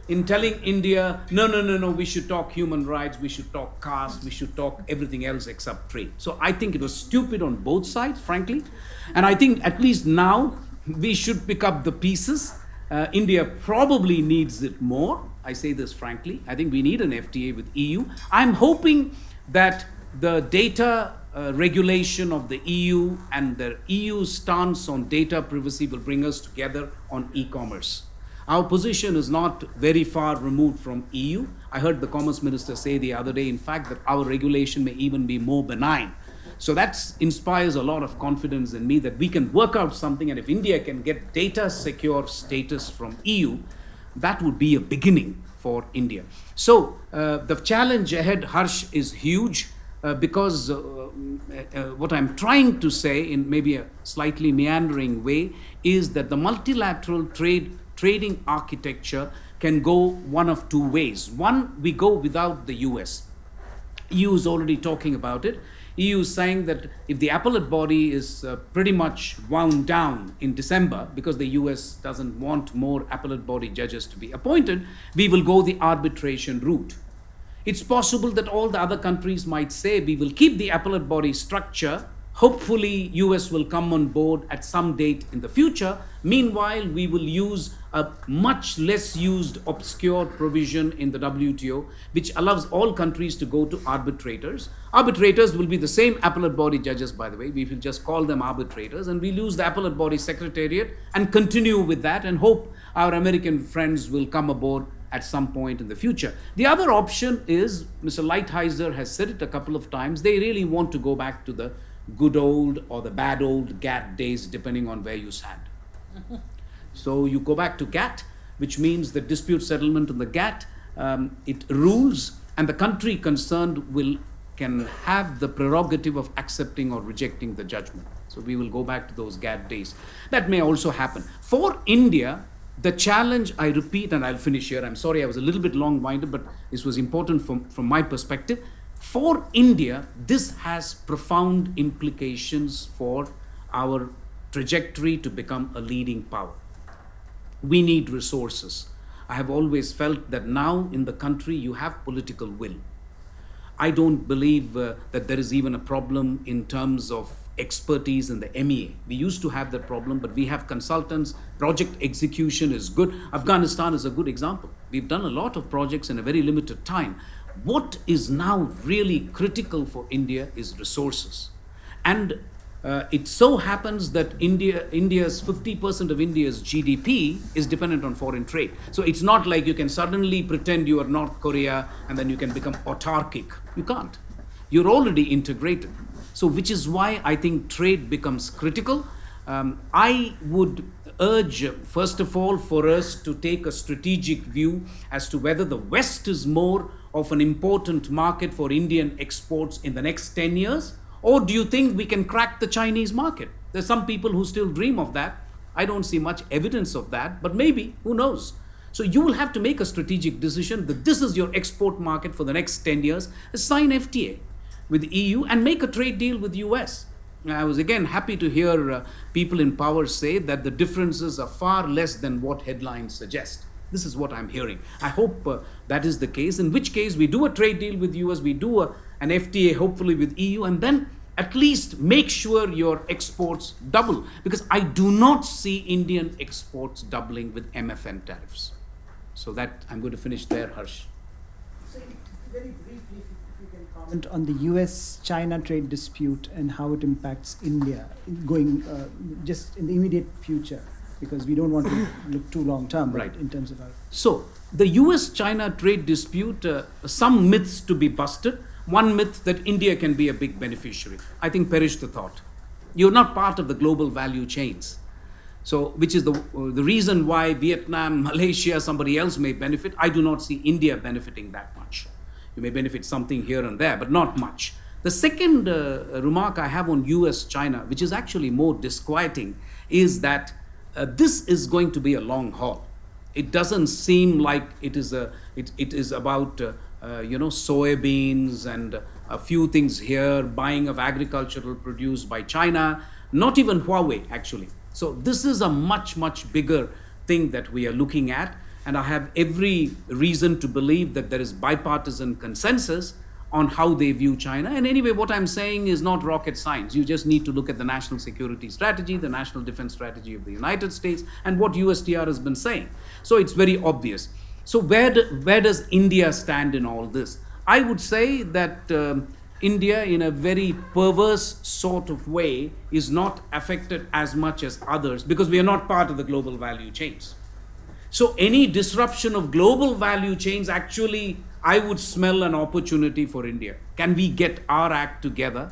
Speaker 4: in telling India, no, we should talk human rights, we should talk caste, we should talk everything else except trade. So I think it was stupid on both sides, frankly. And I think at least now we should pick up the pieces. India probably needs it more. I say this frankly. I think we need an FTA with EU. I'm hoping that the data regulation of the EU and the EU stance on data privacy will bring us together on e-commerce. Our position is not very far removed from EU. I heard the Commerce Minister say the other day, in fact, that our regulation may even be more benign. So that inspires a lot of confidence in me that we can work out something, and if India can get data secure status from EU, that would be a beginning for India. So the challenge ahead, Harsh, is huge. Because what I'm trying to say in maybe a slightly meandering way is that the multilateral trading architecture can go one of two ways. One, we go without the US. EU is already talking about it. EU is saying that if the appellate body is pretty much wound down in December, because the US doesn't want more appellate body judges to be appointed, we will go the arbitration route. It's possible that all the other countries might say we will keep the appellate body structure. Hopefully, US will come on board at some date in the future. Meanwhile, we will use a much less used obscure provision in the WTO, which allows all countries to go to arbitrators. Arbitrators will be the same appellate body judges, by the way. We will just call them arbitrators, and we'll use the appellate body secretariat and continue with that and hope our American friends will come aboard at some point in the future. The other option is, Mr. Lighthizer has said it a couple of times, they really want to go back to the good old or the bad old GATT days, depending on where you stand. So you go back to GATT, which means the dispute settlement on the GATT, it rules, and the country concerned can have the prerogative of accepting or rejecting the judgment. So we will go back to those GATT days. That may also happen. For India, the challenge, I repeat, and I'll finish here. I'm sorry I was a little bit long-winded, but this was important from my perspective. For India, this has profound implications for our trajectory to become a leading power. We need resources. I have always felt that now in the country you have political will. I don't believe that there is even a problem in terms of expertise in the MEA. We used to have that problem, but we have consultants. Project execution is good. Afghanistan is a good example. We've done a lot of projects in a very limited time. What is now really critical for India is resources. And it so happens that India's 50% of India's GDP is dependent on foreign trade. So it's not like you can suddenly pretend you are North Korea and then you can become autarkic. You can't. You're already integrated. So which is why I think trade becomes critical. I would urge, first of all, for us to take a strategic view as to whether the West is more of an important market for Indian exports in the next 10 years, or do you think we can crack the Chinese market? There's some people who still dream of that. I don't see much evidence of that, but maybe, who knows? So you will have to make a strategic decision that this is your export market for the next 10 years. Sign FTA with the EU and make a trade deal with the US. I was again happy to hear people in power say that the differences are far less than what headlines suggest. This is what I'm hearing. I hope that is the case, in which case we do a trade deal with US, we do an FTA hopefully with EU, and then at least make sure your exports double, because I do not see Indian exports doubling with MFN tariffs. So that, I'm going to finish there, Harsh.
Speaker 1: So very briefly, if you can comment on the US-China trade dispute and how it impacts India going just in the immediate future, because we don't want to look too long-term, right, in terms of our...
Speaker 4: So the US-China trade dispute, some myths to be busted. One myth that India can be a big beneficiary. I think perish the thought. You're not part of the global value chains. So, which is the reason why Vietnam, Malaysia, somebody else may benefit. I do not see India benefiting that much. You may benefit something here and there, but not much. The second remark I have on US-China, which is actually more disquieting, is that this is going to be a long haul. It doesn't seem like it is about soybeans and a few things here, buying of agricultural produce by China, not even Huawei actually. So this is a much, much bigger thing that we are looking at, and I have every reason to believe that there is bipartisan consensus on how they view China. And anyway, what I'm saying is not rocket science. You just need to look at the national security strategy, the national defense strategy of the United States, and what USTR has been saying. So it's very obvious. So where does India stand in all this? I would say that India, in a very perverse sort of way, is not affected as much as others because we are not part of the global value chains. So any disruption of global value chains, actually, I would smell an opportunity for India. Can we get our act together?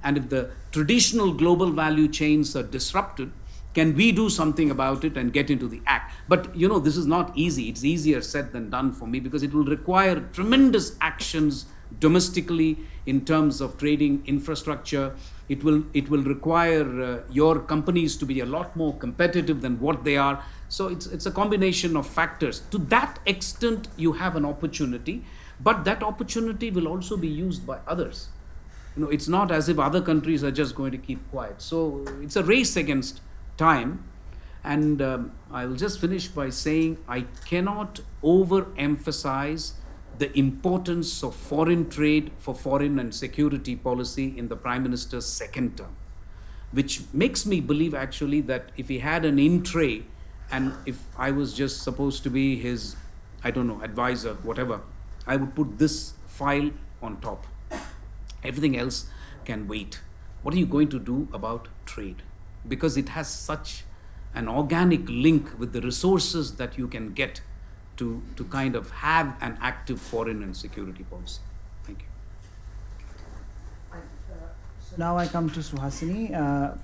Speaker 4: And if the traditional global value chains are disrupted, can we do something about it and get into the act? But this is not easy. It's easier said than done for me because it will require tremendous actions domestically in terms of trading infrastructure. It will require your companies to be a lot more competitive than what they are. So it's a combination of factors. To that extent, you have an opportunity, but that opportunity will also be used by others. It's not as if other countries are just going to keep quiet. So it's a race against time. And I will just finish by saying I cannot overemphasize the importance of foreign trade for foreign and security policy in the Prime Minister's second term, which makes me believe actually that if he had an in-tray and if I was just supposed to be his, advisor, whatever, I would put this file on top. Everything else can wait. What are you going to do about trade? Because it has such an organic link with the resources that you can get to kind of have an active foreign and security policy. Thank you.
Speaker 1: So now I come to Suhasini,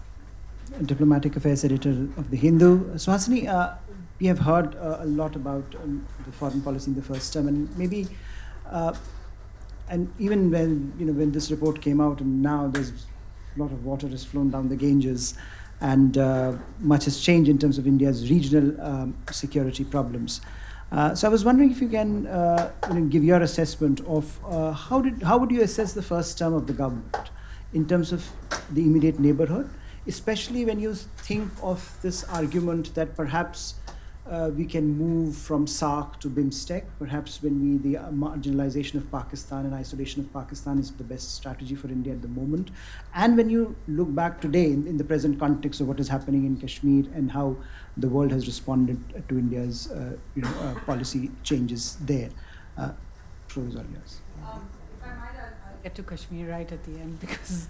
Speaker 1: Diplomatic Affairs Editor of The Hindu. Suhasini, we have heard a lot about the foreign policy in the first term, and maybe, and even when this report came out, and now there's a lot of water has flown down the Ganges, and much has changed in terms of India's regional security problems. So I was wondering if you can give your assessment of how would you assess the first term of the government in terms of the immediate neighborhood, especially when you think of this argument that perhaps we can move from SAARC to BIMSTEC, perhaps when the marginalization of Pakistan and isolation of Pakistan is the best strategy for India at the moment. And when you look back today in the present context of what is happening in Kashmir and how the world has responded to India's policy changes there. Floor is all yours.
Speaker 5: If I might, I'll get to Kashmir right at the end because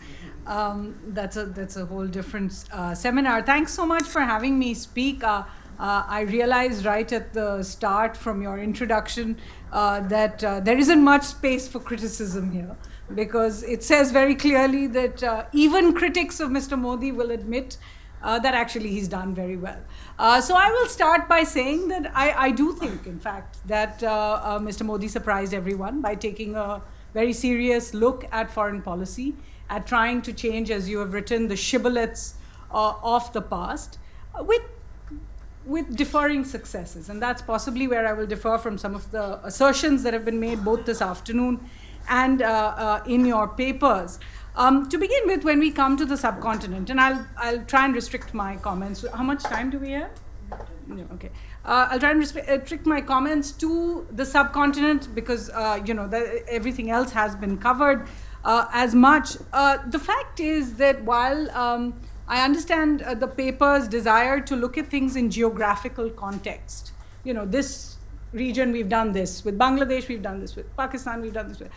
Speaker 5: that's a whole different seminar. Thanks so much for having me speak. I realized right at the start from your introduction that there isn't much space for criticism here because it says very clearly that even critics of Mr. Modi will admit that actually he's done very well. So I will start by saying that I do think, in fact, that Mr. Modi surprised everyone by taking a very serious look at foreign policy, at trying to change, as you have written, the shibboleths of the past with differing successes. And that's possibly where I will differ from some of the assertions that have been made both this afternoon and in your papers. To begin with, when we come to the subcontinent, and I'll try and restrict my comments. How much time do we have? No, okay. I'll try and restrict my comments to the subcontinent because everything else has been covered as much. The fact is that while I understand the paper's desire to look at things in geographical context, this region we've done this with Bangladesh, we've done this with Pakistan, we've done this with.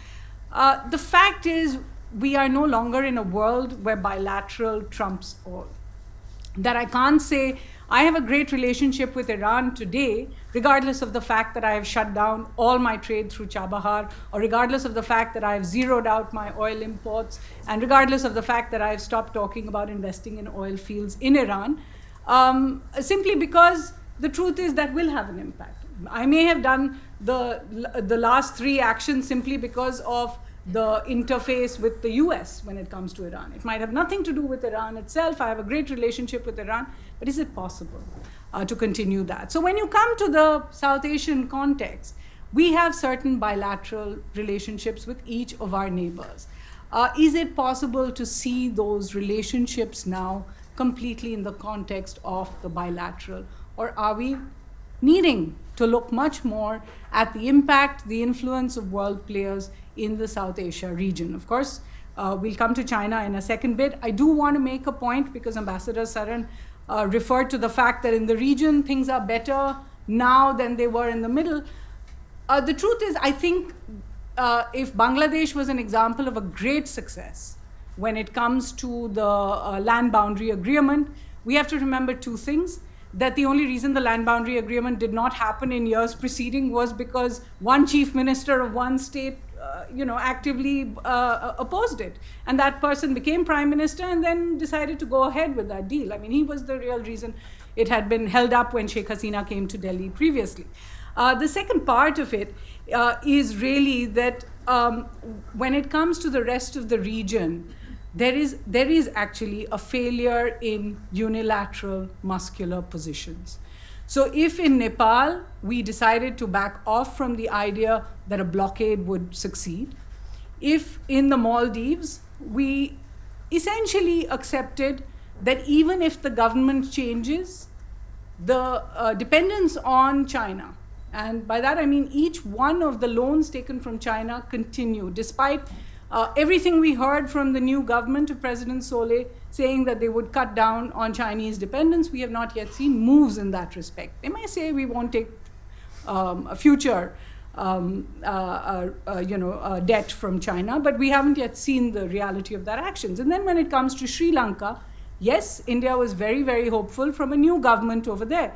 Speaker 5: The fact is, we are no longer in a world where bilateral trumps all. That I can't say I have a great relationship with Iran today, regardless of the fact that I have shut down all my trade through Chabahar, or regardless of the fact that I have zeroed out my oil imports, and regardless of the fact that I have stopped talking about investing in oil fields in Iran. simply because the truth is that will have an impact. I may have done the last 3 actions simply because of the interface with the US when it comes to Iran. It might have nothing to do with Iran itself. I have a great relationship with Iran, but is it possible to continue that? So when you come to the South Asian context, we have certain bilateral relationships with each of our neighbors. Is it possible to see those relationships now completely in the context of the bilateral? Or are we needing to look much more at the impact, the influence of world players in the South Asia region? Of course, we'll come to China in a second bit. I do want to make a point because Ambassador Saran referred to the fact that in the region, things are better now than they were in the middle. The truth is, I think if Bangladesh was an example of a great success when it comes to the land boundary agreement, we have to remember 2 things. That the only reason the land boundary agreement did not happen in years preceding was because one chief minister of one state actively opposed it. And that person became prime minister and then decided to go ahead with that deal. I mean, he was the real reason it had been held up when Sheikh Hasina came to Delhi previously. The second part of it is really that when it comes to the rest of the region, there is actually a failure in unilateral muscular positions. So if in Nepal we decided to back off from the idea that a blockade would succeed, if in the Maldives we essentially accepted that even if the government changes, the dependence on China, and by that I mean each one of the loans taken from China continue, despite everything we heard from the new government of President Solé saying that they would cut down on Chinese dependence. We have not yet seen moves in that respect. They may say we won't take a future debt from China, but we haven't yet seen the reality of their actions. And then when it comes to Sri Lanka, yes, India was very, very hopeful from a new government over there.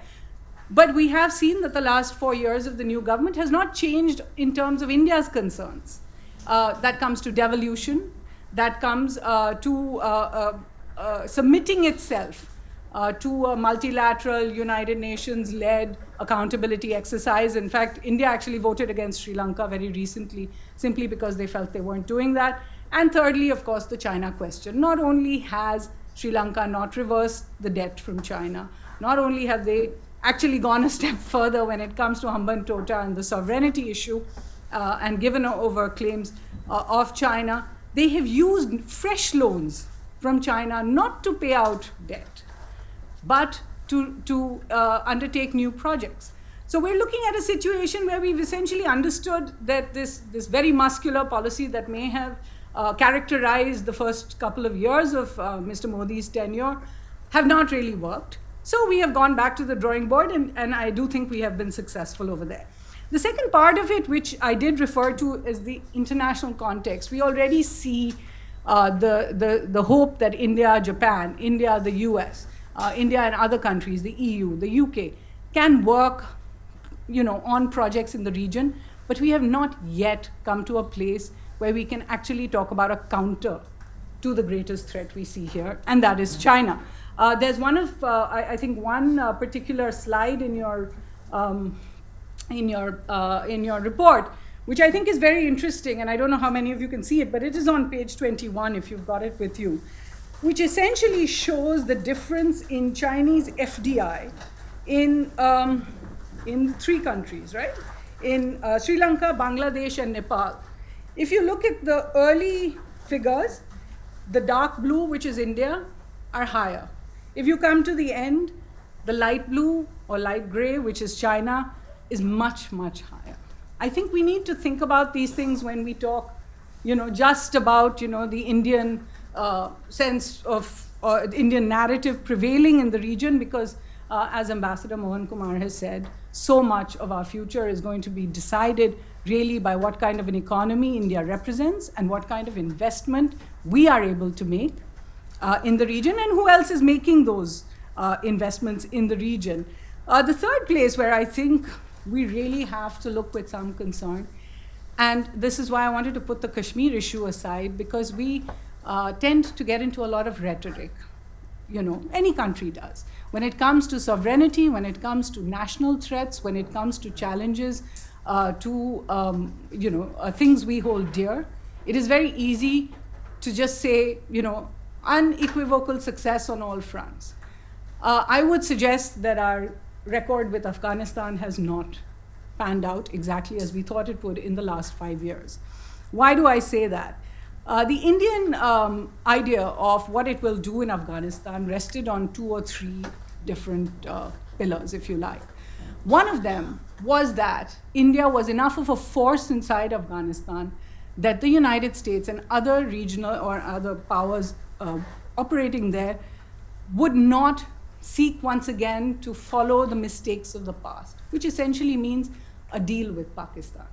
Speaker 5: But we have seen that the last 4 years of the new government has not changed in terms of India's concerns. That comes to devolution, that comes to submitting itself to a multilateral United Nations-led accountability exercise. In fact, India actually voted against Sri Lanka very recently simply because they felt they weren't doing that. And thirdly, of course, the China question. Not only has Sri Lanka not reversed the debt from China, not only have they actually gone a step further when it comes to Hambantota and the sovereignty issue, and given over claims of China, they have used fresh loans from China not to pay out debt, but to undertake new projects. So we're looking at a situation where we've essentially understood that this very muscular policy that may have characterized the first couple of years of Mr. Modi's tenure have not really worked. So we have gone back to the drawing board, and I do think we have been successful over there. The second part of it, which I did refer to, is the international context. We already see the hope that India, Japan, India, the US, India and other countries, the EU, the UK, can work on projects in the region, but we have not yet come to a place where we can actually talk about a counter to the greatest threat we see here, and that is China. There's one of, I think, one particular slide in your report, which I think is very interesting, and I don't know how many of you can see it, but it is on page 21 if you've got it with you, which essentially shows the difference in Chinese FDI in 3 countries, right? In Sri Lanka, Bangladesh, and Nepal. If you look at the early figures, the dark blue, which is India, are higher. If you come to the end, the light blue or light gray, which is China, is much, much higher. I think we need to think about these things when we talk, just about, the Indian sense of Indian narrative prevailing in the region, because as Ambassador Mohan Kumar has said, so much of our future is going to be decided really by what kind of an economy India represents and what kind of investment we are able to make in the region, and who else is making those investments in the region. The third place where I think we really have to look with some concern, and this is why I wanted to put the Kashmir issue aside, because we tend to get into a lot of rhetoric. Any country does. when it comes to sovereignty, when it comes to national threats, when it comes to challenges to things we hold dear, it is very easy to just say, unequivocal success on all fronts. I would suggest that our record with Afghanistan has not panned out exactly as we thought it would in the last 5 years. Why do I say that? The Indian idea of what it will do in Afghanistan rested on 2 or 3 different pillars, if you like. One of them was that India was enough of a force inside Afghanistan that the United States and other regional or other powers operating there would not seek once again to follow the mistakes of the past, which essentially means a deal with Pakistan.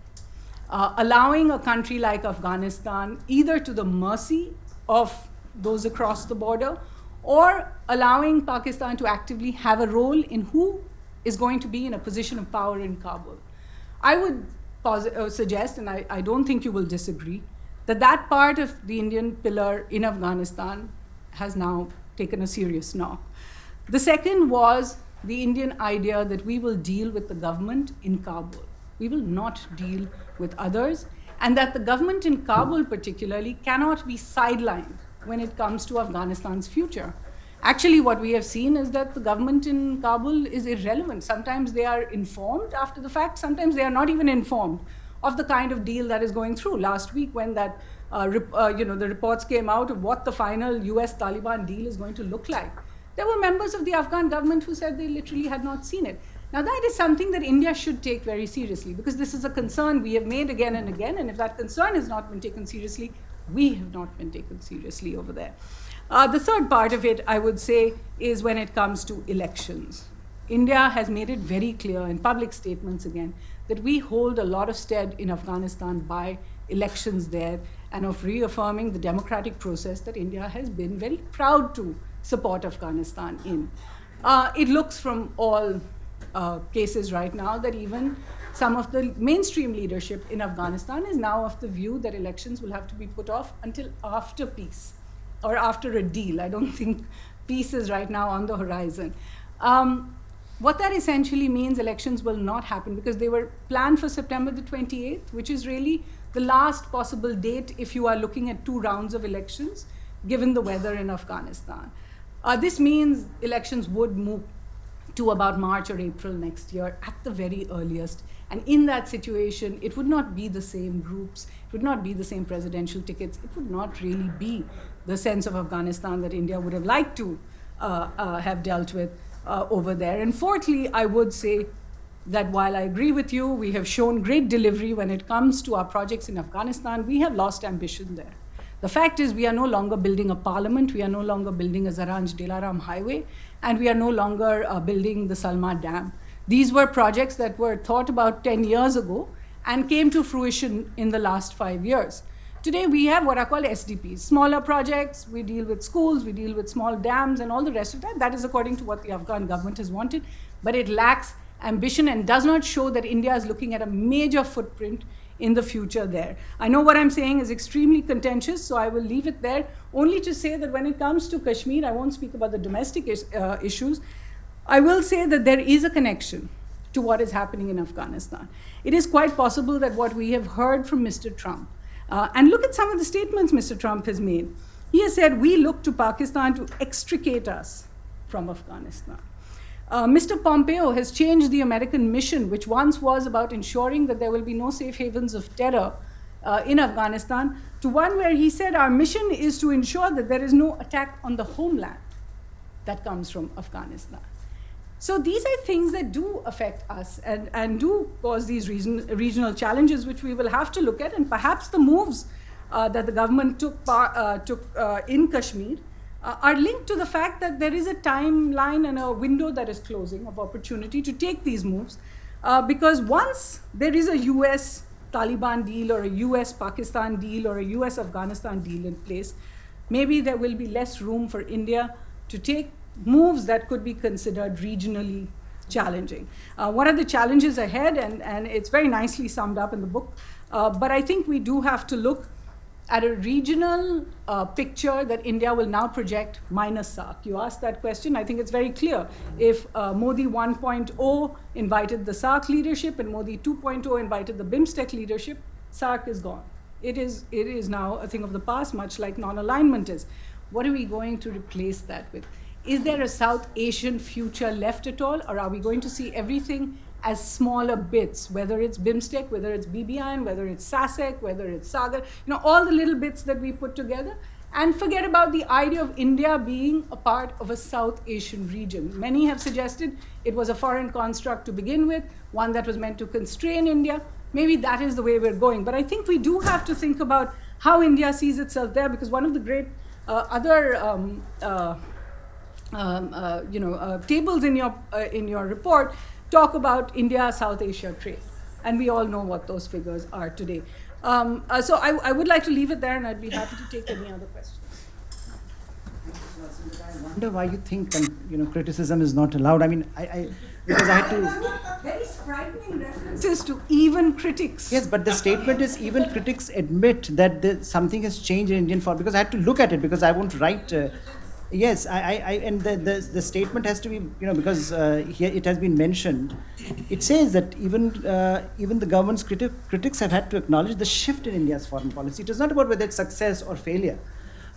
Speaker 5: Allowing a country like Afghanistan either to the mercy of those across the border or allowing Pakistan to actively have a role in who is going to be in a position of power in Kabul. I would suggest, and I don't think you will disagree, that part of the Indian pillar in Afghanistan has now taken a serious knock. The second was the Indian idea that we will deal with the government in Kabul. We will not deal with others, and that the government in Kabul particularly cannot be sidelined when it comes to Afghanistan's future. Actually, what we have seen is that the government in Kabul is irrelevant. Sometimes they are informed after the fact, sometimes they are not even informed of the kind of deal that is going through. Last week, when that the reports came out of what the final US-Taliban deal is going to look like, there were members of the Afghan government who said they literally had not seen it. Now, that is something that India should take very seriously, because this is a concern we have made again and again, and if that concern has not been taken seriously, we have not been taken seriously over there. The third part of it, I would say, is when it comes to elections. India has made it very clear in public statements again that we hold a lot of stead in Afghanistan by elections there, and of reaffirming the democratic process that India has been very proud to support Afghanistan in. It looks from all cases right now that even some of the mainstream leadership in Afghanistan is now of the view that elections will have to be put off until after peace or after a deal. I don't think peace is right now on the horizon. What that essentially means, elections will not happen because they were planned for September the 28th, which is really the last possible date if you are looking at 2 rounds of elections, given the weather in Afghanistan. This means elections would move to about March or April next year at the very earliest. And in that situation, it would not be the same groups, it would not be the same presidential tickets, it would not really be the sense of Afghanistan that India would have liked to have dealt with over there. And fourthly, I would say that while I agree with you, we have shown great delivery when it comes to our projects in Afghanistan, we have lost ambition there. The fact is, we are no longer building a parliament, we are no longer building a Zaranj-Dilaram highway, and we are no longer building the Salma Dam. These were projects that were thought about 10 years ago and came to fruition in the last 5 years. Today, we have what are called SDPs, smaller projects. We deal with schools, we deal with small dams, and all the rest of that. That is according to what the Afghan government has wanted, but it lacks ambition and does not show that India is looking at a major footprint in the future there. I know what I'm saying is extremely contentious, so I will leave it there, only to say that when it comes to Kashmir, I won't speak about the domestic issues. I will say that there is a connection to what is happening in Afghanistan. It is quite possible that what we have heard from Mr. Trump, and look at some of the statements Mr. Trump has made. He has said, we look to Pakistan to extricate us from Afghanistan. Mr. Pompeo has changed the American mission, which once was about ensuring that there will be no safe havens of terror in Afghanistan, to one where he said our mission is to ensure that there is no attack on the homeland that comes from Afghanistan. So these are things that do affect us and do cause these regional challenges, which we will have to look at, and perhaps the moves that the government took in Kashmir are linked to the fact that there is a timeline and a window that is closing of opportunity to take these moves, because once there is a US-Taliban deal or a US-Pakistan deal or a US-Afghanistan deal in place, maybe there will be less room for India to take moves that could be considered regionally challenging. What are the challenges ahead? And it's very nicely summed up in the book, but I think we do have to look at a regional picture that India will now project minus SAARC. You asked that question. I think it's very clear. If Modi 1.0 invited the SAARC leadership and Modi 2.0 invited the BIMSTEC leadership, SAARC is gone. It is now a thing of the past, much like non-alignment is. What are we going to replace that with? Is there a South Asian future left at all, or are we going to see everything as smaller bits, whether it's BIMSTEC, whether it's BBIN, whether it's SASEC, whether it's SAGAR, all the little bits that we put together, and forget about the idea of India being a part of a South Asian region. Many have suggested it was a foreign construct to begin with, one that was meant to constrain India. Maybe that is the way we're going. But I think we do have to think about how India sees itself there, because one of the great other tables in your report talk about India-South Asia trade. And we all know what those figures are today. So I would like to leave it there, and I'd be happy to take any other questions.
Speaker 1: I wonder why you think criticism is not allowed. I mean, because I had to...
Speaker 5: Very frightening references to even critics.
Speaker 1: Yes, but the statement is even critics admit that something has changed in Indian foreign, because I had to look at it, because I won't write... Yes, and the statement has to be, because here it has been mentioned. It says that even the government's critics have had to acknowledge the shift in India's foreign policy. It is not about whether it's success or failure.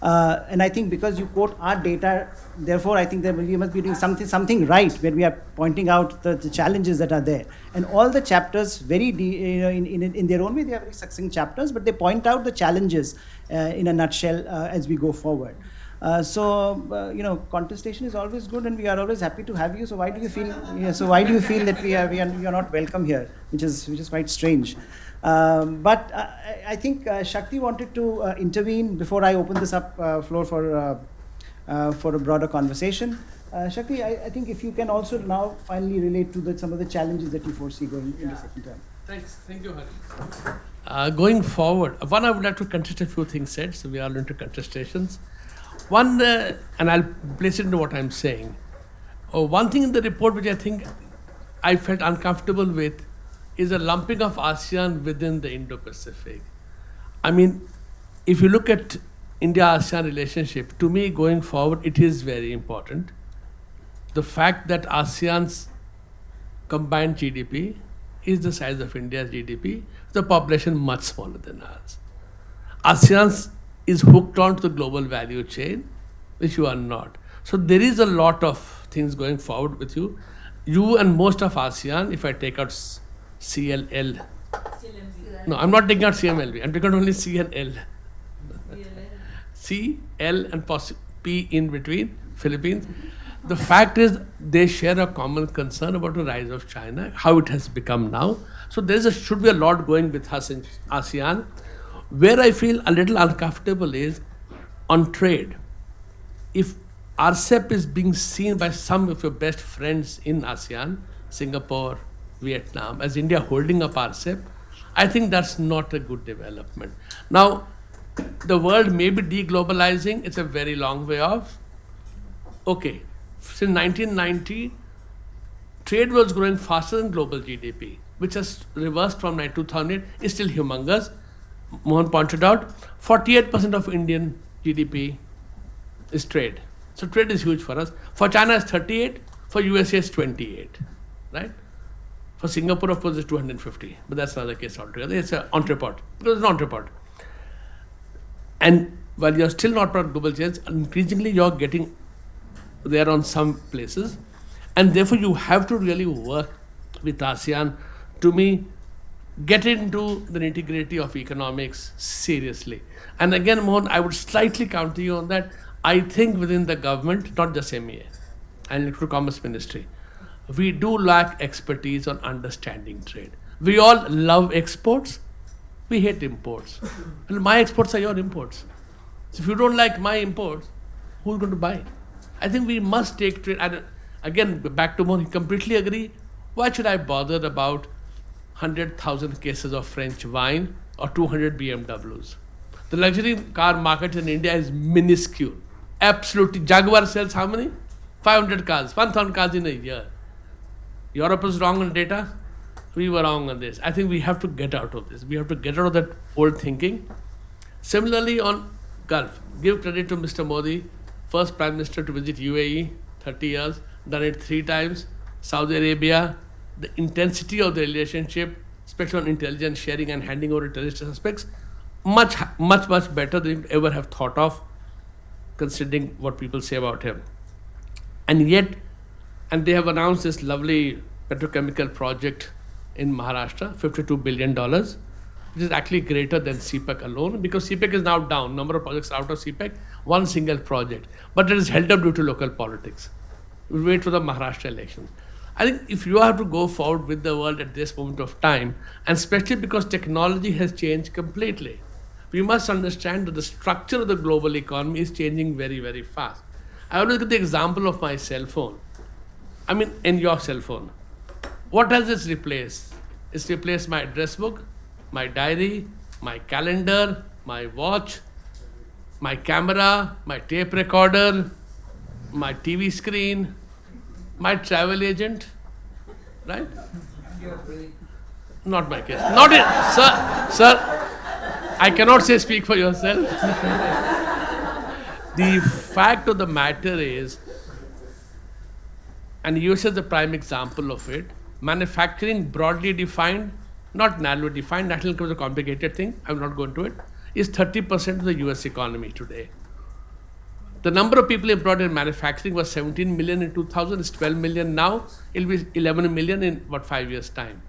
Speaker 1: And I think because you quote our data, therefore I think that we must be doing something right when we are pointing out the challenges that are there. And all the chapters, in their own way, they are very succinct chapters, but they point out the challenges in a nutshell as we go forward. Contestation is always good, and we are always happy to have you. So why do you feel? That we are not welcome here, which is quite strange. But I think Shakti wanted to intervene before I open this up floor for a broader conversation. Shakti, I think if you can also now finally relate to some of the challenges that you foresee going in the second term.
Speaker 2: Thanks. Thank you, Hari. Going forward, I would like to contest a few things said, so we are into contestations. One, and I'll place it into what I'm saying. One thing in the report which I think I felt uncomfortable with is a lumping of ASEAN within the Indo-Pacific. I mean, if you look at India-ASEAN relationship, to me going forward, it is very important. The fact that ASEAN's combined GDP is the size of India's GDP, the population much smaller than ours. ASEAN's is hooked onto the global value chain, which you are not. So there is a lot of things going forward with you. You and most of ASEAN, if I take out CLL. No, I'm not taking out CMLB. I'm taking out only C and L. C, L and P in between, Philippines. The fact is they share a common concern about the rise of China, how it has become now. So should be a lot going with us in ASEAN. Where I feel a little uncomfortable is on trade. If RCEP is being seen by some of your best friends in ASEAN, Singapore, Vietnam, as India holding up RCEP, I think that's not a good development. Now, the world may be deglobalizing, it's a very long way off. Okay, since 1990, trade was growing faster than global GDP, which has reversed from 2008, is still humongous. Mohan pointed out, 48% of Indian GDP is trade. So trade is huge for us. For China it's 38, for USA it's 28, right? For Singapore, of course, it's 250, but that's another case altogether. It's an entrepot, because it's an entrepot. And while you're still not part of global change, increasingly you're getting there on some places. And therefore you have to really work with ASEAN to get into the nitty-gritty of economics seriously. And again, Mohan, I would slightly counter you on that. I think within the government, not just MEA, and Electoral Commerce Ministry, we do lack expertise on understanding trade. We all love exports, we hate imports. Well, my exports are your imports. So if you don't like my imports, who's going to buy? I think we must take trade. And again, back to Mohan, completely agree. Why should I bother about 100,000 cases of French wine or 200 BMWs? The luxury car market in India is minuscule. Absolutely. Jaguar sells how many? 500 cars, 1,000 cars in a year. Europe is wrong on data. We were wrong on this. I think we have to get out of this. We have to get out of that old thinking. Similarly, on Gulf, give credit to Mr. Modi, first Prime Minister to visit UAE, 30 years, done it 3 times. Saudi Arabia, the intensity of the relationship, especially on intelligence sharing and handing over terrorist suspects, much better than you ever have thought of, considering what people say about him. And yet, and they have announced this lovely petrochemical project in Maharashtra, $52 billion, which is actually greater than CPEC alone, because CPEC is now down, number of projects out of CPEC, one single project. But it is held up due to local politics. We'll wait for the Maharashtra elections. I think if you have to go forward with the world at this moment of time, and especially because technology has changed completely, we must understand that the structure of the global economy is changing very, very fast. I always give the example of my cell phone. I mean, in your cell phone. What has it replaced? It's replaced my address book, my diary, my calendar, my watch, my camera, my tape recorder, my TV screen, my travel agent, right? Not my case. Not it, sir. I cannot say speak for yourself. The fact of the matter is, and US is the prime example of it, manufacturing broadly defined, not narrowly defined, national income is a complicated thing, I will not go into it, is 30% of the US economy today. The number of people employed in manufacturing was 17 million in 2000, it's 12 million now, it will be 11 million in 5 years' time.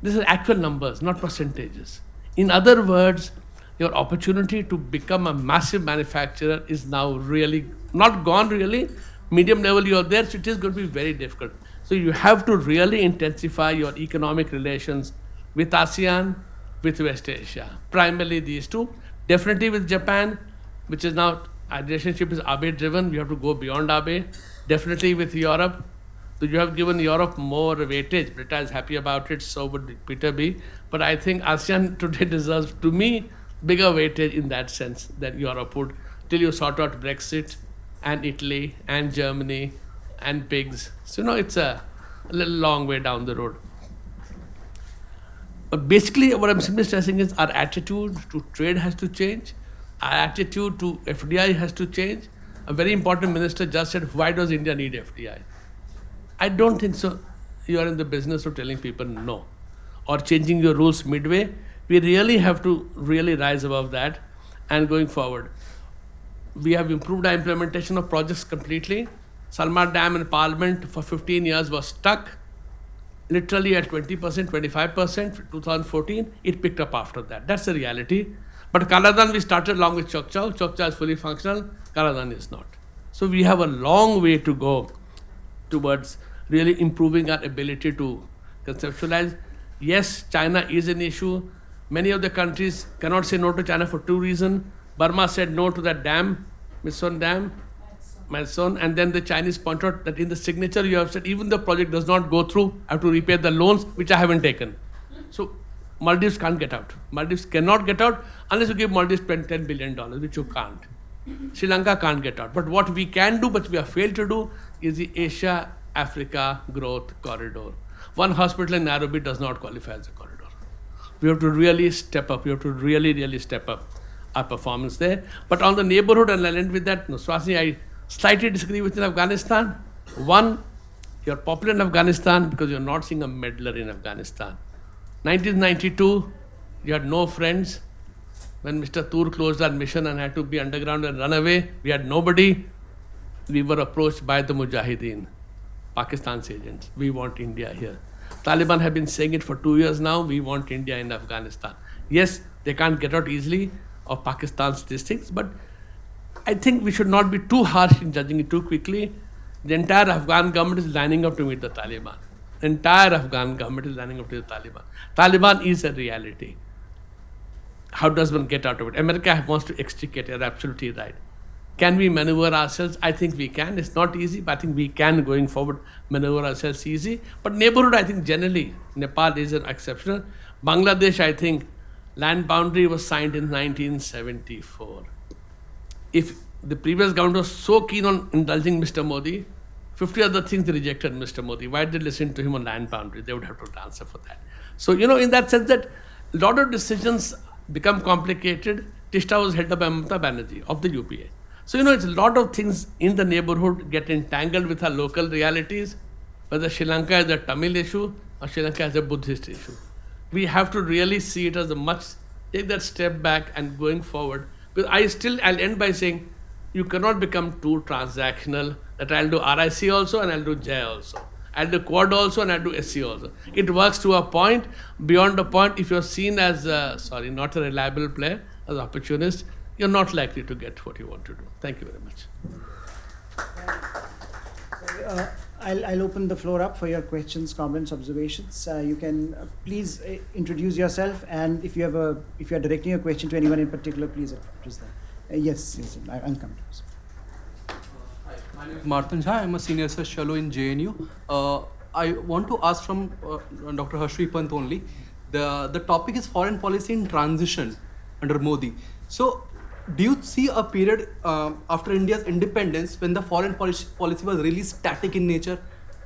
Speaker 2: This is actual numbers, not percentages. In other words, your opportunity to become a massive manufacturer is now really not gone really. Medium level you are there, so it is going to be very difficult. So you have to really intensify your economic relations with ASEAN, with West Asia. Primarily these two. Definitely with Japan, which is now, our relationship is Abe driven, we have to go beyond Abe. Definitely with Europe. So you have given Europe more weightage. Britta is happy about it, so would Peter be. But I think ASEAN today deserves, to me, bigger weightage in that sense than Europe would, till you sort out Brexit and Italy and Germany and pigs. So, it's a little long way down the road. But basically, what I'm simply stressing is our attitude to trade has to change. Our attitude to FDI has to change. A very important minister just said, why does India need FDI? I don't think so. You are in the business of telling people no, or changing your rules midway. We really have to really rise above that and going forward. We have improved our implementation of projects completely. Salma Dam in Parliament for 15 years was stuck, literally at 20%, 25%, 2014. It picked up after that. That's the reality. But Kaladan we started along with Chokchao. Chokchao is fully functional, Kaladan is not. So we have a long way to go towards really improving our ability to conceptualize. Yes, China is an issue. Many of the countries cannot say no to China for 2 reasons. Burma said no to that dam, Midson Dam, Midson, and then the Chinese point out that in the signature you have said even the project does not go through, I have to repay the loans which I haven't taken. So Maldives can't get out. Maldives cannot get out unless you give Maldives $10 billion, which you can't. Sri Lanka can't get out. But what we can do, but we have failed to do, is the Asia-Africa growth corridor. One hospital in Nairobi does not qualify as a corridor. We have to really step up. We have to really step up our performance there. But on the neighborhood, and I'll end with that, Suhasini, I slightly disagree with in Afghanistan. One, you're popular in Afghanistan because you're not seeing a meddler in Afghanistan. 1992, you had no friends. When Mr. Tur closed our mission and had to be underground and run away, we had nobody. We were approached by the Mujahideen, Pakistan's agents. We want India here. Taliban have been saying it for 2 years now. We want India in Afghanistan. Yes, they can't get out easily of Pakistan's these things, but I think we should not be too harsh in judging it too quickly. The entire Afghan government is lining up to meet the Taliban. The entire Afghan government is lining up to the Taliban. Taliban is a reality. How does one get out of it? America wants to extricate, you're absolutely right. Can we maneuver ourselves? I think we can. It's not easy, but I think we can, going forward, maneuver ourselves easy. But neighborhood, I think generally, Nepal is an exceptional. Bangladesh, I think, land boundary was signed in 1974. If the previous government was so keen on indulging Mr. Modi, 50 other things they rejected Mr. Modi. Why did they listen to him on land boundary? They would have to answer for that. So, in that sense that a lot of decisions become complicated Tista was headed by Mamata Banerjee of the UPA. So, you know, it's a lot of things in the neighborhood get entangled with our local realities, whether Sri Lanka is a Tamil issue or Sri Lanka is a Buddhist issue. We have to really see it as a much, take that step back and going forward. Because I'll end by saying, you cannot become too transactional, that I'll do RIC also and I'll do J also. I'll do Quad also and I'll do SC also. It works to a point. Beyond a point, if you're seen as, not a reliable player, as an opportunist, you're not likely to get what you want to do. Thank you very much.
Speaker 1: I'll open the floor up for your questions, comments, observations. You can please introduce yourself, and if you are directing a question to anyone in particular, please address them. Yes, I'll come to this.
Speaker 6: Hi, my name is Martin Jha. I'm a senior research fellow in JNU. I want to ask from Dr. Harshri Pant only. The topic is foreign policy in transition under Modi. So, do you see a period after India's independence when the foreign policy was really static in nature?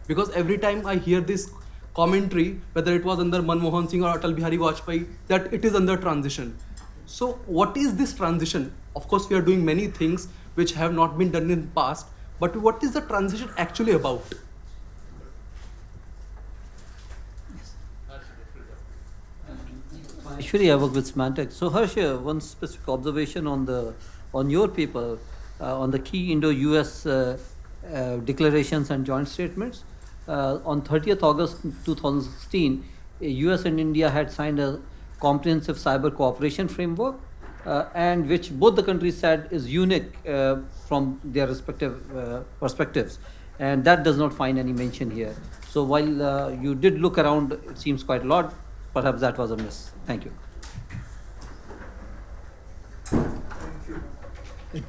Speaker 6: Because every time I hear this commentary, whether it was under Manmohan Singh or Atal Bihari Vajpayee, that it is under transition. So what is this transition? Of course, we are doing many things which have not been done in the past, but what is the transition actually about?
Speaker 7: Actually, I work with Symantec. So, Harsh, one specific observation on your paper on the key Indo-US declarations and joint statements. On 30th August 2016, US and India had signed a comprehensive cyber cooperation framework, and which both the countries said is unique from their respective perspectives, and that does not find any mention here. So while you did look around, it seems quite a lot. Perhaps that was a miss. Thank you.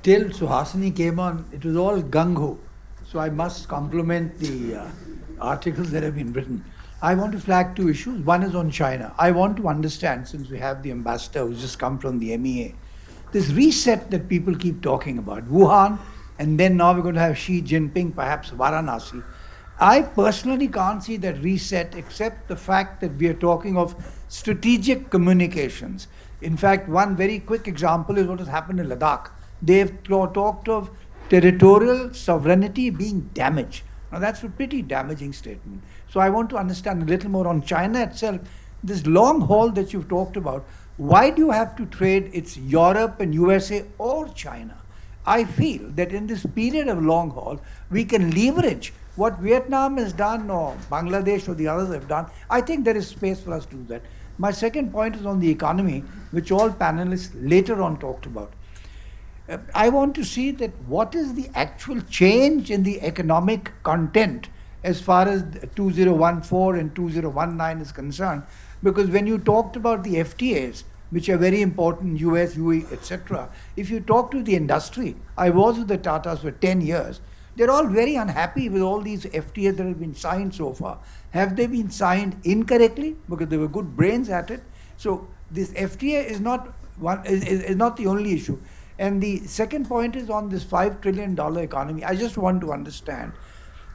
Speaker 8: Till Suhasini came on, it was all gung-ho. So I must compliment the articles that have been written. I want to flag two issues. One is on China. I want to understand, since we have the ambassador who's just come from the MEA, this reset that people keep talking about, Wuhan, and then now we're going to have Xi Jinping, perhaps Varanasi. I personally can't see that reset except the fact that we are talking of strategic communications. In fact, one very quick example is what has happened in Ladakh. They've talked of territorial sovereignty being damaged. Now that's a pretty damaging statement. So I want to understand a little more on China itself. This long haul that you've talked about, why do you have to trade it's Europe and USA or China? I feel that in this period of long haul, we can leverage what Vietnam has done or Bangladesh or the others have done. I think there is space for us to do that. My second point is on the economy, which all panelists later on talked about. I want to see that what is the actual change in the economic content as far as 2014 and 2019 is concerned. Because when you talked about the FTAs, which are very important, US, UE, etc., if you talk to the industry, I was with the Tatas for 10 years, they're all very unhappy with all these FTAs that have been signed so far. Have they been signed incorrectly? Because they were good brains at it. So this FTA is not the only issue. And the second point is on this $5 trillion economy. I just want to understand,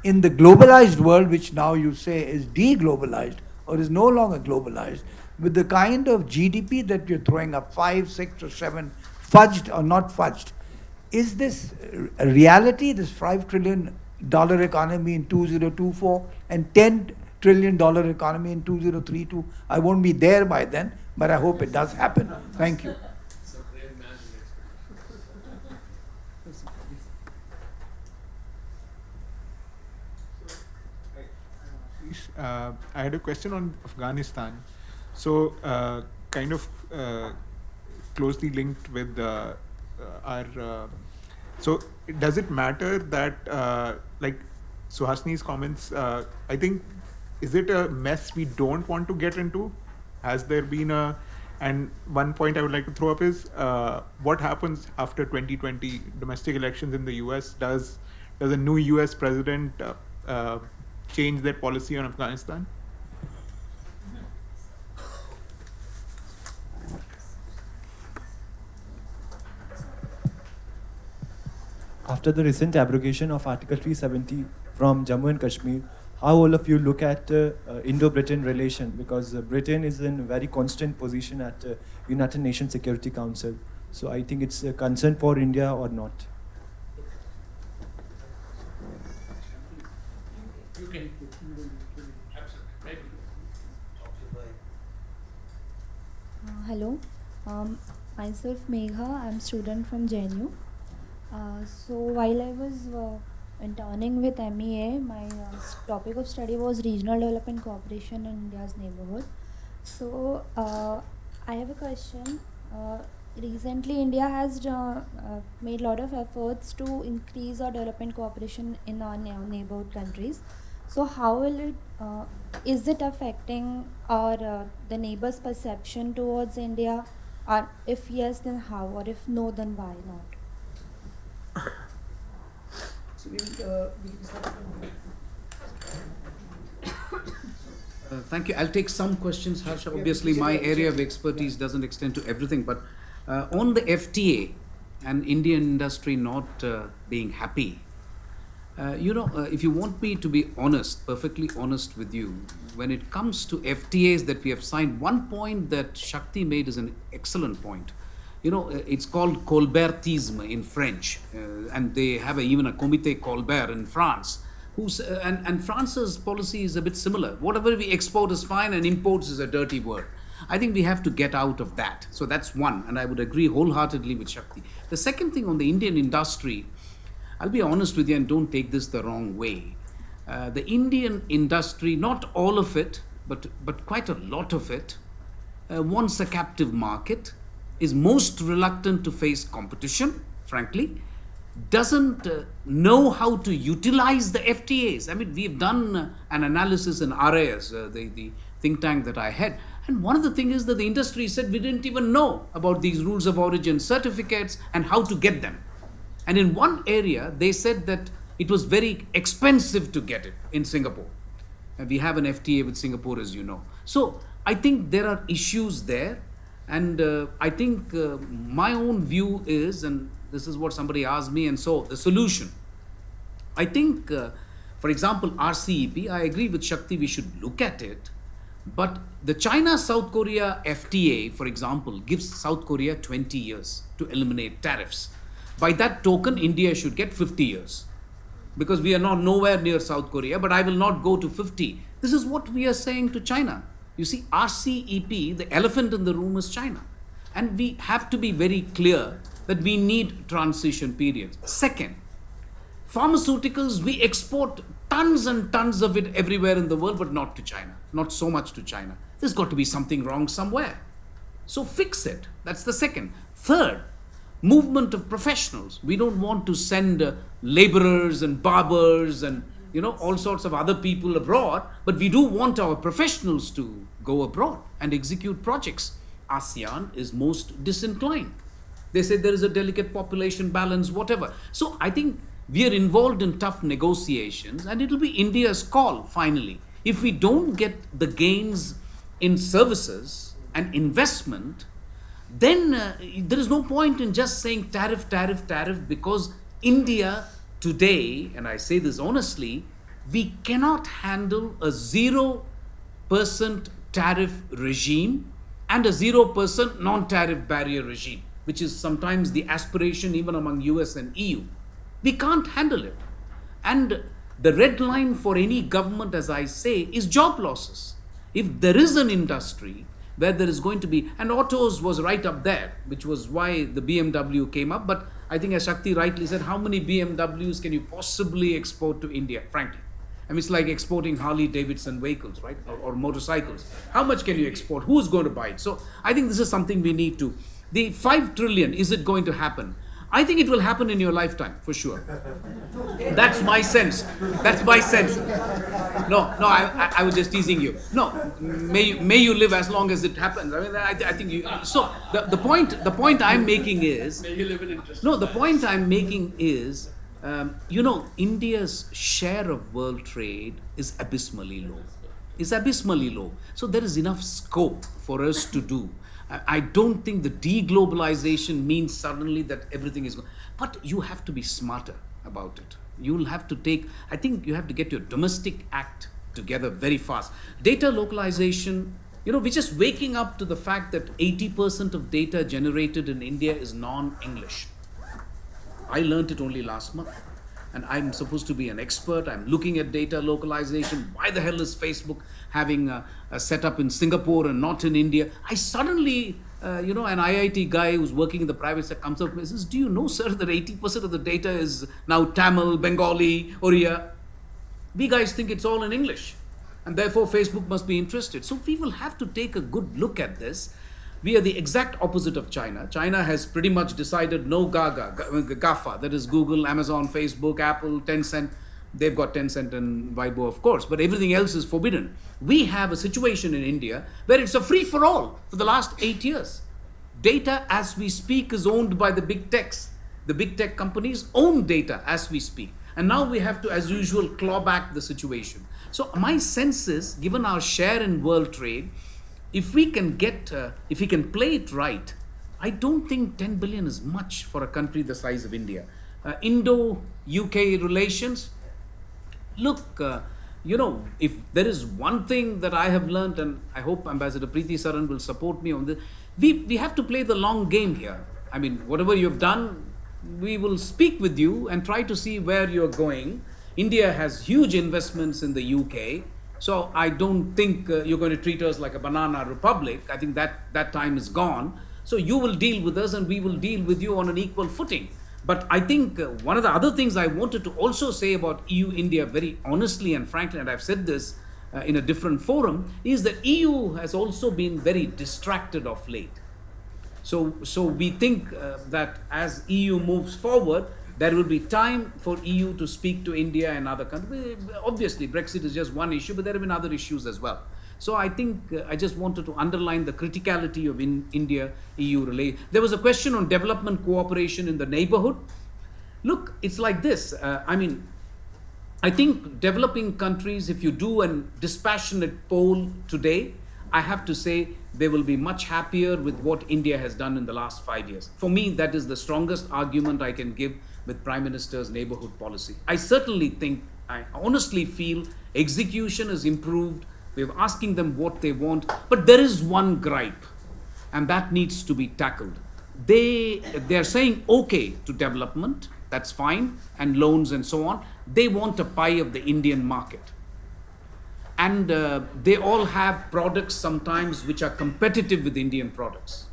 Speaker 8: in the globalized world, which now you say is deglobalized or is no longer globalized, with the kind of GDP that you're throwing up, 5, 6 or 7, fudged or not fudged, is this a reality, this $5 trillion economy in 2024 and $10 trillion economy in 2032? I won't be there by then, but I hope it does happen. Thank you.
Speaker 9: I had a question on Afghanistan. So, kind of closely linked with our. So, does it matter that, like Suhasini's comments, I think, is it a mess we don't want to get into? Has there been a. And one point I would like to throw up is what happens after 2020 domestic elections in the US? Does a new US president change their policy on Afghanistan?
Speaker 10: After the recent abrogation of Article 370 from Jammu and Kashmir, how all of you look at Indo-Britain relation? Because Britain is in a very constant position at United Nations Security Council. So I think it's a concern for India or not.
Speaker 2: You can. Absolutely.
Speaker 11: Hello, myself Megha. I'm student from JNU. So while I was interning with MEA, my topic of study was regional development cooperation in India's neighborhood. So I have a question. Recently, India has made a lot of efforts to increase our development cooperation in our neighborhood countries. So how will it, is it affecting our the neighbors' perception towards India? Or if yes, then how? Or if no, then why not?
Speaker 1: So
Speaker 4: Thank you. I'll take some questions, Harsha. Obviously, my area of expertise doesn't extend to everything, but on the FTA and Indian industry not being happy, if you want me to be honest, perfectly honest with you, when it comes to FTAs that we have signed, one point that Shakti made is an excellent point. It's called Colbertisme in French, and they have even a Comité Colbert in France. And France's policy is a bit similar. Whatever we export is fine and imports is a dirty word. I think we have to get out of that. So that's one, and I would agree wholeheartedly with Shakti. The second thing on the Indian industry, I'll be honest with you and don't take this the wrong way. The Indian industry, not all of it, but quite a lot of it, wants a captive market, is most reluctant to face competition, frankly, doesn't know how to utilize the FTAs. I mean, we've done an analysis in RAS, the think tank that I had, and one of the things is that the industry said we didn't even know about these rules of origin certificates and how to get them. And in one area, they said that it was very expensive to get it in Singapore. And we have an FTA with Singapore, as you know. So I think there are issues there. And I think my own view is, and this is what somebody asked me, and so the solution. I think, for example, RCEP, I agree with Shakti, we should look at it. But the China-South Korea FTA, for example, gives South Korea 20 years to eliminate tariffs. By that token, India should get 50 years. Because we are not nowhere near South Korea, but I will not go to 50. This is what we are saying to China. You see, RCEP, the elephant in the room is China. And we have to be very clear that we need transition periods. Second, pharmaceuticals, we export tons and tons of it everywhere in the world, but not to China. Not so much to China. There's got to be something wrong somewhere. So fix it. That's the second. Third, movement of professionals. We don't want to send laborers and barbers and all sorts of other people abroad, but we do want our professionals to go abroad and execute projects. ASEAN is most disinclined. They say there is a delicate population balance, whatever. So I think we are involved in tough negotiations, and it'll be India's call finally. If we don't get the gains in services and investment, then there is no point in just saying tariff, tariff, tariff, because India today, and I say this honestly, we cannot handle a 0% tariff regime and a 0% non-tariff barrier regime, which is sometimes the aspiration even among US and EU. We can't handle it. And the red line for any government, as I say, is job losses. If there is an industry where there is going to be, and autos was right up there, which was why the BMW came up, but I think as Shakti rightly said, how many BMWs can you possibly export to India, frankly? I mean, it's like exporting Harley-Davidson vehicles, right? Or motorcycles. How much can you export? Who's going to buy it? So I think this is something we need to. The 5 trillion, is it going to happen? I think it will happen in your lifetime, for sure. That's my sense. That's my sense. No, I was just teasing you. No, may you live as long as it happens. I mean, I think you. So the point I'm making is.
Speaker 2: May you live in interest.
Speaker 4: No, the point I'm making is, India's share of world trade is abysmally low. Is abysmally low. So there is enough scope for us to do. I don't think the deglobalization means suddenly that everything is going. But you have to be smarter about it. You'll have to I think you have to get your domestic act together very fast. Data localization we're just waking up to the fact that 80% of data generated in India is non-English. I learned it only last month. And I'm supposed to be an expert. I'm looking at data localization. Why the hell is Facebook having a setup in Singapore and not in India? I suddenly, an IIT guy who's working in the private sector comes up and says, do you know, sir, that 80% of the data is now Tamil, Bengali, Oriya? We guys think it's all in English. And therefore, Facebook must be interested. So we will have to take a good look at this. We are the exact opposite of China. China has pretty much decided no GAFA, that is Google, Amazon, Facebook, Apple, Tencent. They've got Tencent and Weibo, of course, but everything else is forbidden. We have a situation in India where it's a free-for-all for the last 8 years. Data, as we speak, is owned by the big techs. The big tech companies own data as we speak. And now we have to, as usual, claw back the situation. So my sense is, given our share in world trade, if we can play it right, I don't think 10 billion is much for a country the size of India. Indo-UK relations, look, if there is one thing that I have learned, and I hope Ambassador Preeti Saran will support me on this, we have to play the long game here. I mean, whatever you've done, we will speak with you and try to see where you're going. India has huge investments in the UK. So I don't think you're going to treat us like a banana republic. I think that time is gone. So you will deal with us and we will deal with you on an equal footing. But I think one of the other things I wanted to also say about EU-India very honestly and frankly, and I've said this in a different forum, is that EU has also been very distracted of late. So we think that as EU moves forward, there will be time for EU to speak to India and other countries. Obviously, Brexit is just one issue, but there have been other issues as well. So I think I just wanted to underline the criticality of India-EU relations. There was a question on development cooperation in the neighborhood. Look, it's like this. I think developing countries, if you do a dispassionate poll today, I have to say they will be much happier with what India has done in the last 5 years. For me, that is the strongest argument I can give with Prime Minister's neighborhood policy. I certainly think, I honestly feel execution has improved. We're asking them what they want, but there is one gripe, and that needs to be tackled. They're saying okay to development, that's fine, and loans and so on. They want a pie of the Indian market. And they all have products sometimes which are competitive with Indian products.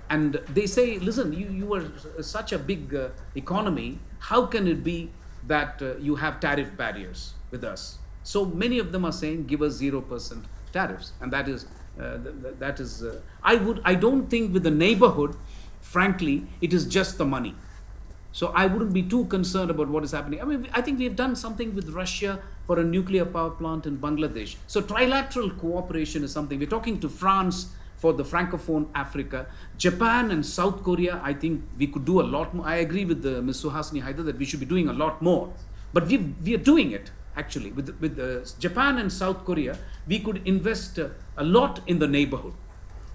Speaker 4: And they say, listen, you are such a big economy, how can it be that you have tariff barriers with us? So many of them are saying, give us 0% tariffs. And that is, I don't think with the neighborhood, frankly, it is just the money. So I wouldn't be too concerned about what is happening. I think we have done something with Russia for a nuclear power plant in Bangladesh. So trilateral cooperation is something. We're talking to France for the Francophone Africa. Japan and South Korea, I think we could do a lot more. I agree with Ms. Suhasini Haidar that we should be doing a lot more. But we are doing it, actually. With Japan and South Korea, we could invest a lot in the neighborhood.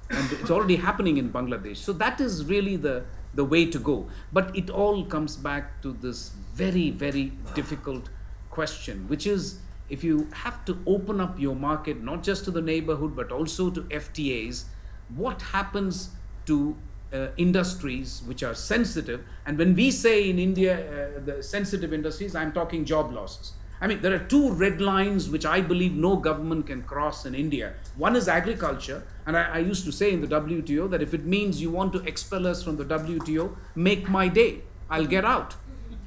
Speaker 4: And it's already happening in Bangladesh. So that is really the way to go. But it all comes back to this very, very difficult question, which is if you have to open up your market, not just to the neighborhood, but also to FTAs, what happens to industries which are sensitive? And when we say in India, the sensitive industries, I'm talking job losses. There are two red lines which I believe no government can cross in India. One is agriculture, and I used to say in the WTO that if it means you want to expel us from the WTO, make my day. I'll get out.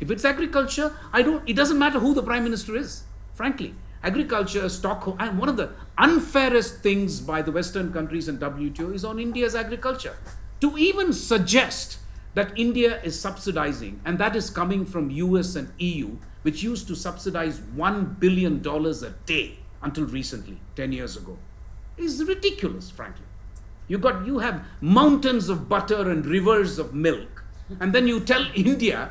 Speaker 4: If it's agriculture, it doesn't matter who the Prime Minister is, frankly. Agriculture, Stockholm, and one of the unfairest things by the Western countries and WTO is on India's agriculture. To even suggest that India is subsidizing, and that is coming from US and EU, which used to subsidize $1 billion a day until recently, 10 years ago, is ridiculous, frankly. You have mountains of butter and rivers of milk, and then you tell India,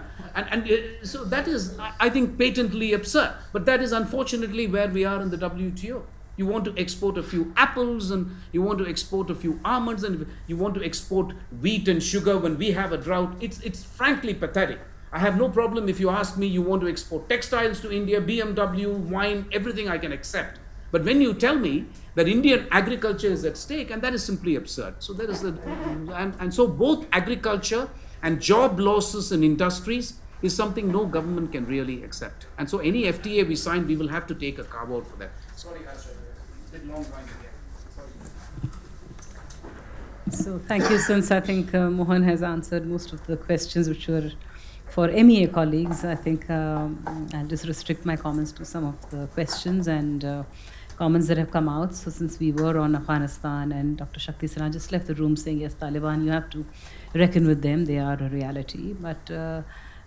Speaker 4: so that is, I think, patently absurd. But that is unfortunately where we are in the WTO. You want to export a few apples, and you want to export a few almonds, and you want to export wheat and sugar when we have a drought. It's frankly pathetic. I have no problem if you ask me, you want to export textiles to India, BMW, wine, everything I can accept. But when you tell me that Indian agriculture is at stake, and that is simply absurd. So there is and so both agriculture and job losses in industries is something no government can really accept. And so any FTA we sign, we will have to take a carve out for that. Sorry, Harsha, it's a long line again.
Speaker 3: So thank you, since I think Mohan has answered most of the questions which were for MEA colleagues. I think I'll just restrict my comments to some of the questions and comments that have come out. So since we were on Afghanistan, and Dr. Shakti Sinha just left the room saying, yes, Taliban, you have to reckon with them, they are a reality. But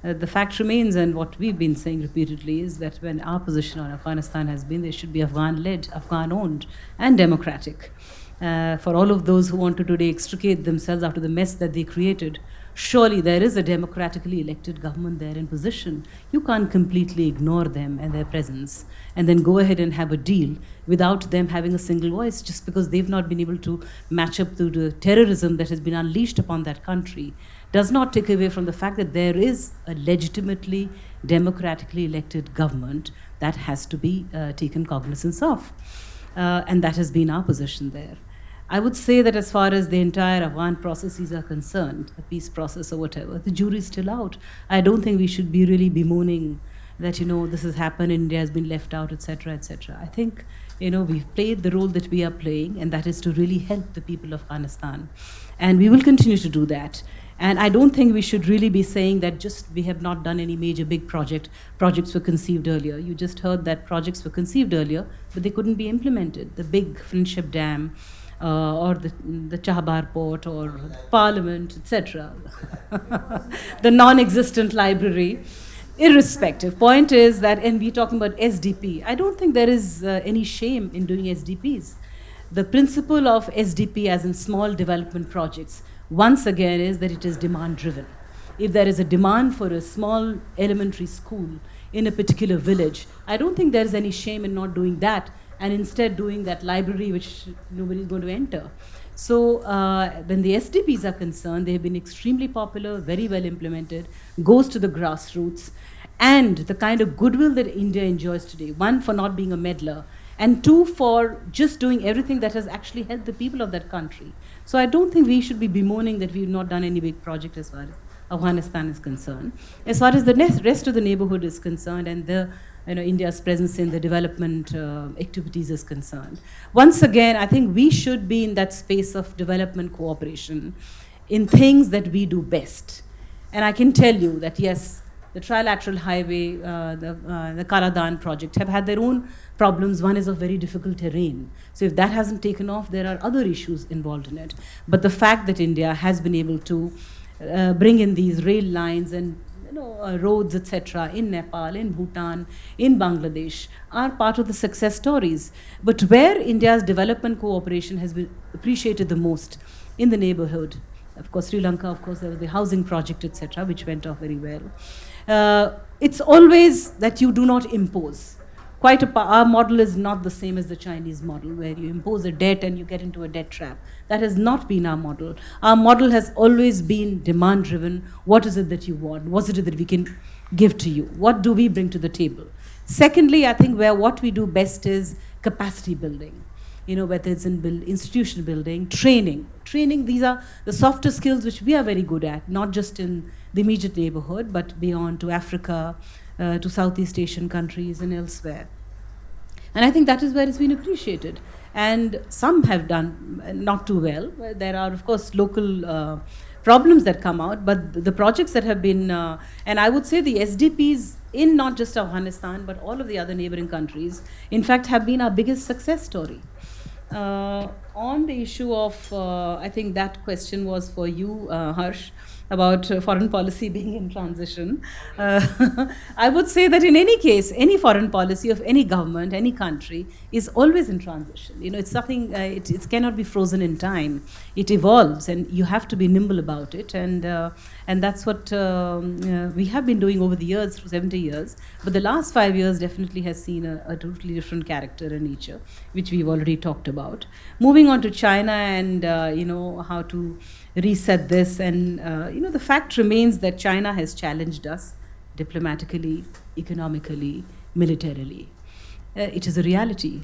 Speaker 3: the fact remains, and what we've been saying repeatedly, is that when our position on Afghanistan has been, they should be Afghan-led, Afghan-owned, and democratic. For all of those who want to today extricate themselves out of the mess that they created, surely there is a democratically elected government there in position. You can't completely ignore them and their presence and then go ahead and have a deal without them having a single voice, just because they've not been able to match up to the terrorism that has been unleashed upon that country. Does not take away from the fact that there is a legitimately democratically elected government that has to be taken cognizance of. And that has been our position there. I would say that as far as the entire Afghan processes are concerned, the peace process or whatever, the jury is still out. I don't think we should be really bemoaning that, this has happened, India has been left out, etc., etc. I think, we've played the role that we are playing, and that is to really help the people of Afghanistan. And we will continue to do that. And I don't think we should really be saying that just we have not done any major big projects were conceived earlier. You just heard that projects were conceived earlier, but they couldn't be implemented. The big Friendship Dam, or the Chahbar port, or Parliament, etc. The non-existent library. Irrespective. Point is that, and we're talking about SDP, I don't think there is any shame in doing SDPs. The principle of SDP, as in small development projects, once again is that it is demand-driven. If there is a demand for a small elementary school in a particular village, I don't think there is any shame in not doing that, and instead doing that library which nobody is going to enter. So when the SDPs are concerned, they have been extremely popular, very well implemented, goes to the grassroots, and the kind of goodwill that India enjoys today, one, for not being a meddler, and two, for just doing everything that has actually helped the people of that country. So I don't think we should be bemoaning that we've not done any big project as far as Afghanistan is concerned. As far as the rest of the neighborhood is concerned, and India's presence in the development activities is concerned, once again, I think we should be in that space of development cooperation in things that we do best. And I can tell you that, yes, the trilateral highway, the Kaladan project have had their own problems. One is of very difficult terrain. So if that hasn't taken off, there are other issues involved in it. But the fact that India has been able to bring in these rail lines and roads, etc., in Nepal, in Bhutan, in Bangladesh, are part of the success stories. But where India's development cooperation has been appreciated the most in the neighborhood, of course, Sri Lanka, of course, there was the housing project, etc., which went off very well. It's always that you do not impose. Our model is not the same as the Chinese model, where you impose a debt and you get into a debt trap. That has not been our model. Our model has always been demand-driven. What is it that you want? What is it that we can give to you? What do we bring to the table? Secondly, I think what we do best is capacity building. Whether it's in institution building, training. These are the softer skills which we are very good at, not just in the immediate neighborhood, but beyond, to Africa, to Southeast Asian countries and elsewhere. And I think that is where it's been appreciated. And some have done not too well. There are, of course, local problems that come out, but the projects that have been, and I would say the SDPs in not just Afghanistan, but all of the other neighboring countries, in fact, have been our biggest success story. On the issue of, I think that question was for you, Harsh, about foreign policy being in transition. I would say that in any case, any foreign policy of any government, any country, is always in transition. It's something, it cannot be frozen in time. It evolves, and you have to be nimble about it. And that's what we have been doing over the years, for 70 years. But the last 5 years definitely has seen a totally different character and nature, which we've already talked about. Moving on to China and, how to reset this, and the fact remains that China has challenged us diplomatically, economically, militarily. It is a reality.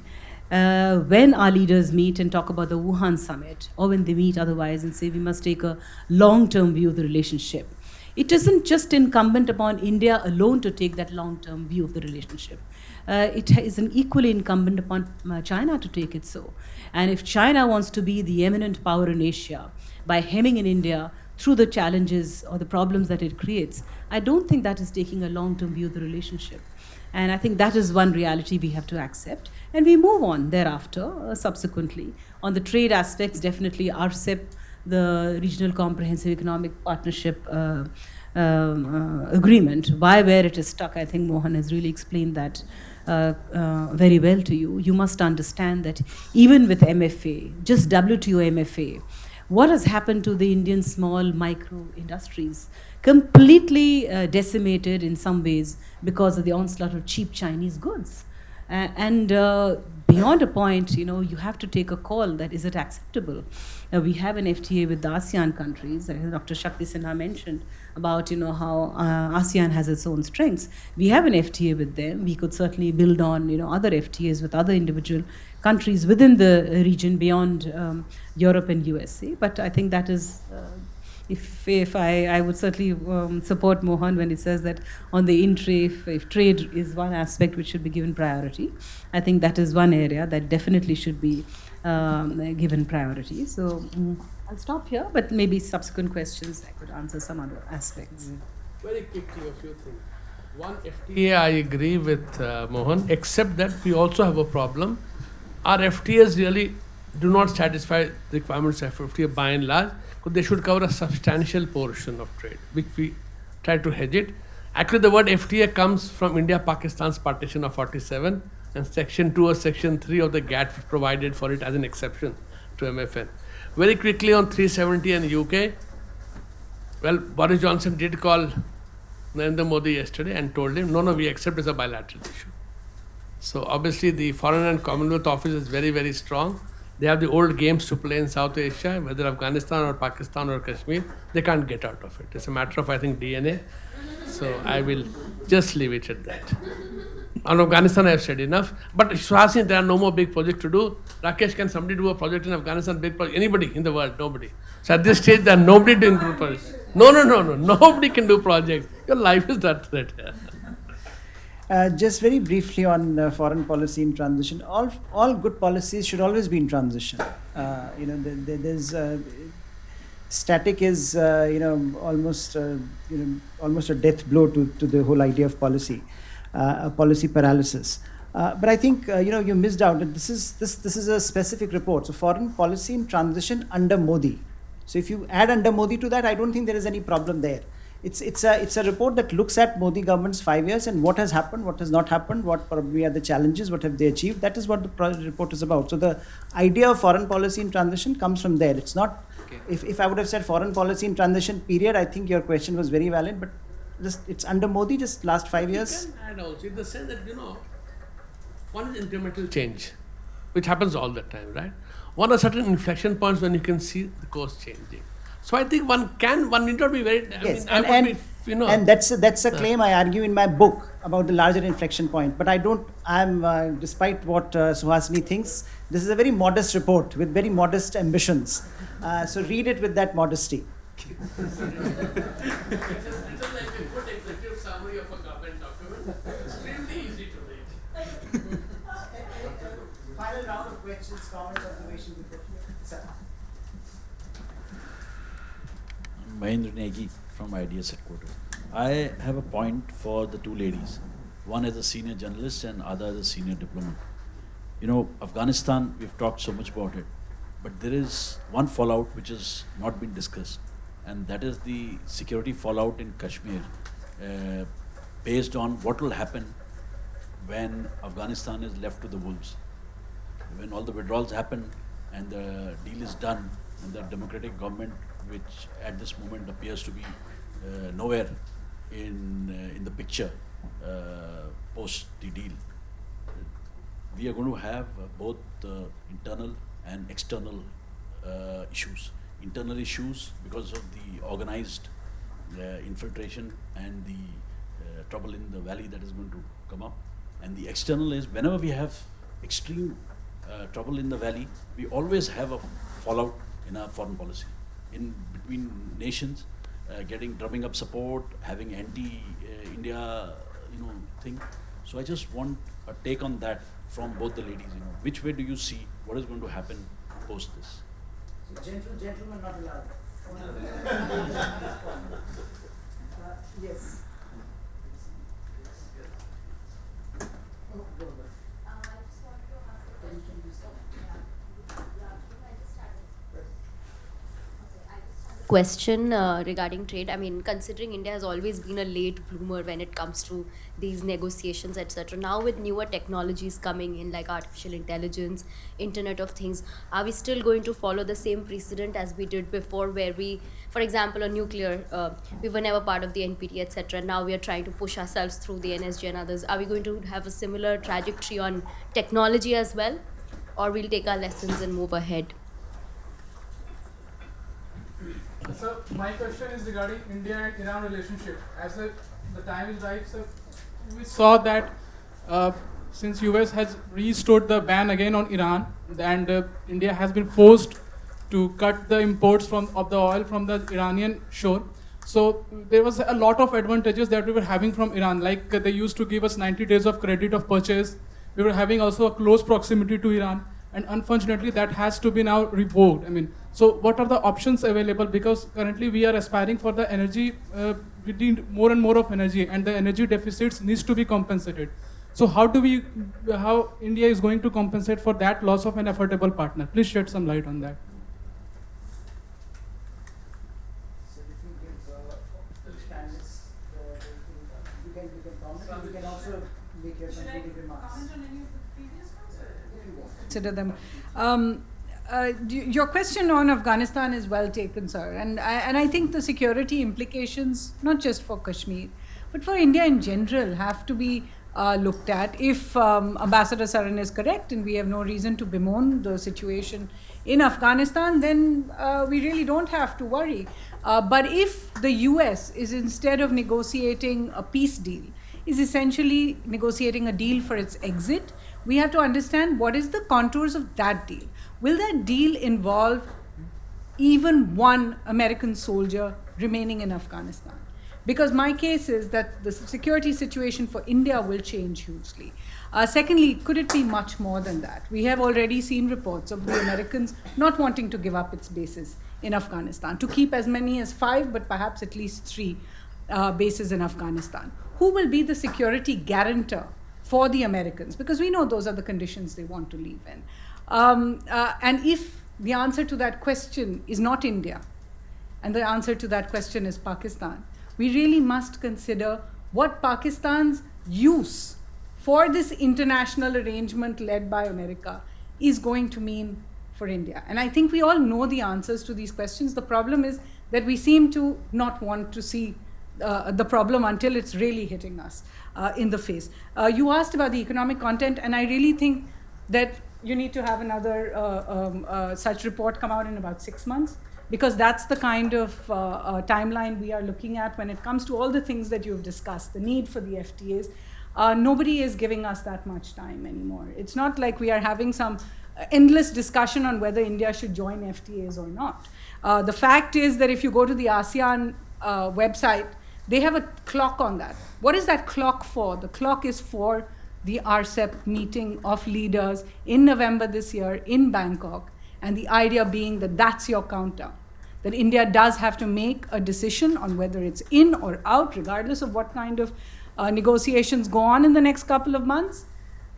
Speaker 3: when our leaders meet and talk about the Wuhan summit, or when they meet otherwise and say we must take a long-term view of the relationship, it isn't just incumbent upon India alone to take that long-term view of the relationship. It is an equally incumbent upon China to take it so. And if China wants to be the eminent power in Asia by hemming in India through the challenges or the problems that it creates, I don't think that is taking a long-term view of the relationship. And I think that is one reality we have to accept. And we move on thereafter, subsequently. On the trade aspects, definitely RCEP, the Regional Comprehensive Economic Partnership agreement, where it is stuck, I think Mohan has really explained that very well to you. You must understand that even with MFA, just WTO MFA, what has happened to the Indian small micro industries? Completely decimated in some ways because of the onslaught of cheap Chinese goods. And beyond a point, you have to take a call that is it acceptable? We have an FTA with the ASEAN countries. Dr. Shakti Sinha mentioned about how ASEAN has its own strengths. We have an FTA with them. We could certainly build on other FTAs with other individual countries within the region beyond Europe and USA. But I think that is. If I would certainly support Mohan when he says that on the if trade is one aspect which should be given priority, I think that is one area that definitely should be given priority. So I'll stop here, but maybe subsequent questions I could answer some other aspects.
Speaker 2: Very quickly, a few things. One, FTA, I agree with Mohan, except that we also have a problem. Our FTAs really do not satisfy the requirements of FTA by and large. They should cover a substantial portion of trade, which we try to hedge it. Actually, the word FTA comes from India-Pakistan's partition of 47, and Section 2 or Section 3 of the GATT provided for it as an exception to MFN. Very quickly on 370 and UK, well, Boris Johnson did call Narendra Modi yesterday and told him, no, we accept as a bilateral issue. So obviously the Foreign and Commonwealth Office is very, very strong. They have the old games to play in South Asia, whether Afghanistan or Pakistan or Kashmir. They can't get out of it. It's a matter of, I think, DNA. So I will just leave it at that. On Afghanistan, I have said enough. But Suhasini, there are no more big projects to do. Rakesh, can somebody do a project in Afghanistan? Big project? Anybody in the world? Nobody. So at this stage, there are nobody doing projects. No. Nobody can do projects. Your life is that threat.
Speaker 1: Just very briefly on foreign policy in transition. All good policies should always be in transition. There's static is almost a death blow to the whole idea of policy, policy paralysis. But I think you missed out that this is a specific report. So foreign policy in transition under Modi. So if you add under Modi to that, I don't think there is any problem there. It's a report that looks at Modi government's 5 years and what has happened, what has not happened, what probably are the challenges, what have they achieved. That is what the report is about. So the idea of foreign policy in transition comes from there. It's not, if I would have said foreign policy in transition period, I think your question was very valid, but it's under Modi, just last 5 years.
Speaker 2: You can add also in the sense that, one is incremental change, which happens all the time, right? One are certain inflection points when you can see the course changing. So I think one need not be very.
Speaker 1: And that's a claim I argue in my book about the larger inflection point. But despite what Suhasini thinks, this is a very modest report with very modest ambitions. So read it with that modesty.
Speaker 2: It's like a good executive summary of a government document. Extremely easy to read.
Speaker 1: Final round of questions, comments, observations. Sir.
Speaker 12: Mahendra Negi from IDS headquarters. I have a point for the two ladies. One is a senior journalist and other is a senior diplomat. Afghanistan, we've talked so much about it, but there is one fallout which has not been discussed, and that is the security fallout in Kashmir, based on what will happen when Afghanistan is left to the wolves. When all the withdrawals happen and the deal is done and the democratic government, which at this moment appears to be nowhere in the picture post the deal, we are going to have both internal and external issues. Internal issues because of the organized infiltration and the trouble in the valley that is going to come up. And the external is whenever we have extreme trouble in the valley, we always have a fallout in our foreign policy, in between nations, drumming up support, having anti-India, thing. So I just want a take on that from both the ladies. Which way do you see what is going to happen post this?
Speaker 1: So gentlemen not allowed. Yes.
Speaker 13: Question regarding trade. I mean, considering India has always been a late bloomer when it comes to these negotiations, etc. Now with newer technologies coming in like artificial intelligence, Internet of Things, are we still going to follow the same precedent as we did before, where we, for example, on nuclear, we were never part of the NPT, etc. Now we are trying to push ourselves through the NSG and others. Are we going to have a similar trajectory on technology as well, or we'll take our lessons and move ahead?
Speaker 14: So my question is regarding India and Iran relationship. As the time is right, sir, we saw that since US has restored the ban again on Iran, and India has been forced to cut the imports of the oil from the Iranian shore. So there was a lot of advantages that we were having from Iran, like they used to give us 90 days of credit of purchase. We were having also a close proximity to Iran. And unfortunately, that has to be now revoked. I mean, so what are the options available? Because currently we are aspiring for the energy, we need more and more of energy, and the energy deficits needs to be compensated. So how India is going to compensate for that loss of an affordable partner? Please shed some light on that.
Speaker 1: So if you give each panelist, you can comment, and you can also make your concluding remarks.
Speaker 5: Comment on any of the previous ones? Consider them. Your question on Afghanistan is well taken, sir, and I think the security implications, not just for Kashmir, but for India in general, have to be looked at. If Ambassador Saran is correct, and we have no reason to bemoan the situation in Afghanistan, then we really don't have to worry. But if the US is, instead of negotiating a peace deal, is essentially negotiating a deal for its exit, we have to understand what is the contours of that deal. Will that deal involve even one American soldier remaining in Afghanistan? Because my case is that the security situation for India will change hugely. Secondly, could it be much more than that? We have already seen reports of the Americans not wanting to give up its bases in Afghanistan, to keep as many as 5, but perhaps at least 3 bases in Afghanistan. Who will be the security guarantor for the Americans? Because we know those are the conditions they want to live in. And if the answer to that question is not India, and the answer to that question is Pakistan, we really must consider what Pakistan's use for this international arrangement led by America is going to mean for India. And I think we all know the answers to these questions. The problem is that we seem to not want to see the problem until it's really hitting us in the face. You asked about the economic content, and I really think that you need to have another such report come out in about 6 months, because that's the kind of timeline we are looking at when it comes to all the things that you've discussed, the need for the FTAs. Nobody is giving us that much time anymore. It's not like we are having some endless discussion on whether India should join FTAs or not. The fact is that if you go to the ASEAN website, they have a clock on that. What is that clock for? The clock is for the RCEP meeting of leaders in November this year in Bangkok, and the idea being that that's your countdown, that India does have to make a decision on whether it's in or out, regardless of what kind of negotiations go on in the next couple of months.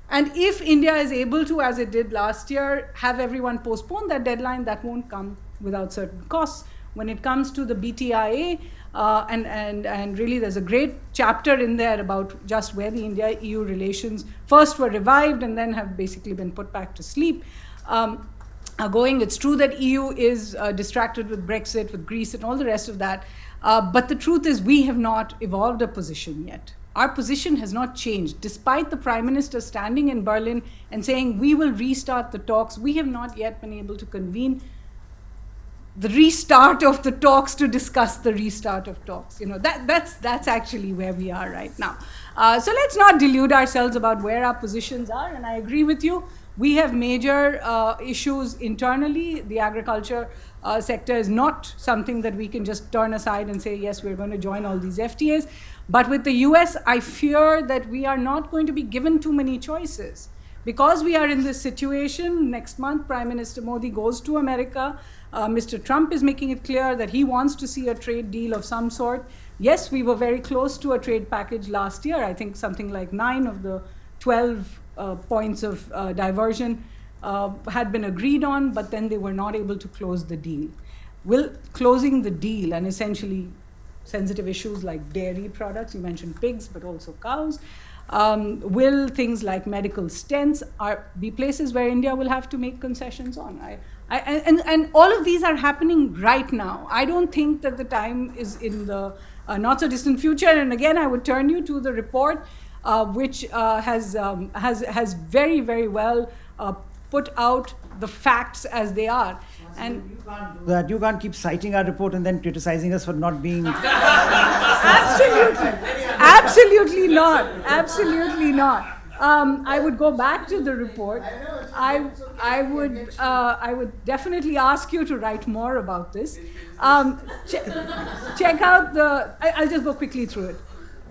Speaker 5: And if India is able to, as it did last year, have everyone postpone that deadline, that won't come without certain costs. When it comes to the BTIA, and really there's a great chapter in there about just where the India-EU relations first were revived and then have basically been put back to sleep. It's true that EU is distracted with Brexit, with Greece and all the rest of that, but the truth is we have not evolved a position yet. Our position has not changed. Despite the Prime Minister standing in Berlin and saying we will restart the talks, we have not yet been able to convene the restart of the talks to discuss the restart of talks. That's actually where we are right now. So let's not delude ourselves about where our positions are, and I agree with you. We have major issues internally. The agriculture sector is not something that we can just turn aside and say, yes, we're going to join all these FTAs. But with the US, I fear that we are not going to be given too many choices. Because we are in this situation, next month, Prime Minister Modi goes to America. Mr. Trump is making it clear that he wants to see a trade deal of some sort. Yes, we were very close to a trade package last year. I think something like 9 of the 12 points of diversion had been agreed on, but then they were not able to close the deal. Will closing the deal and essentially sensitive issues like dairy products, you mentioned pigs, but also cows, will things like medical stents be places where India will have to make concessions on? And all of these are happening right now. I don't think that the time is in the not so distant future. And again, I would turn you to the report, which has very, very well put out the facts as they are. And
Speaker 1: you can't do that. You can't keep citing our report and then criticizing us for not being.
Speaker 5: Absolutely not. Absolutely not. I would go back to the report. I would definitely ask you to write more about this. Check out the. I'll just go quickly through it.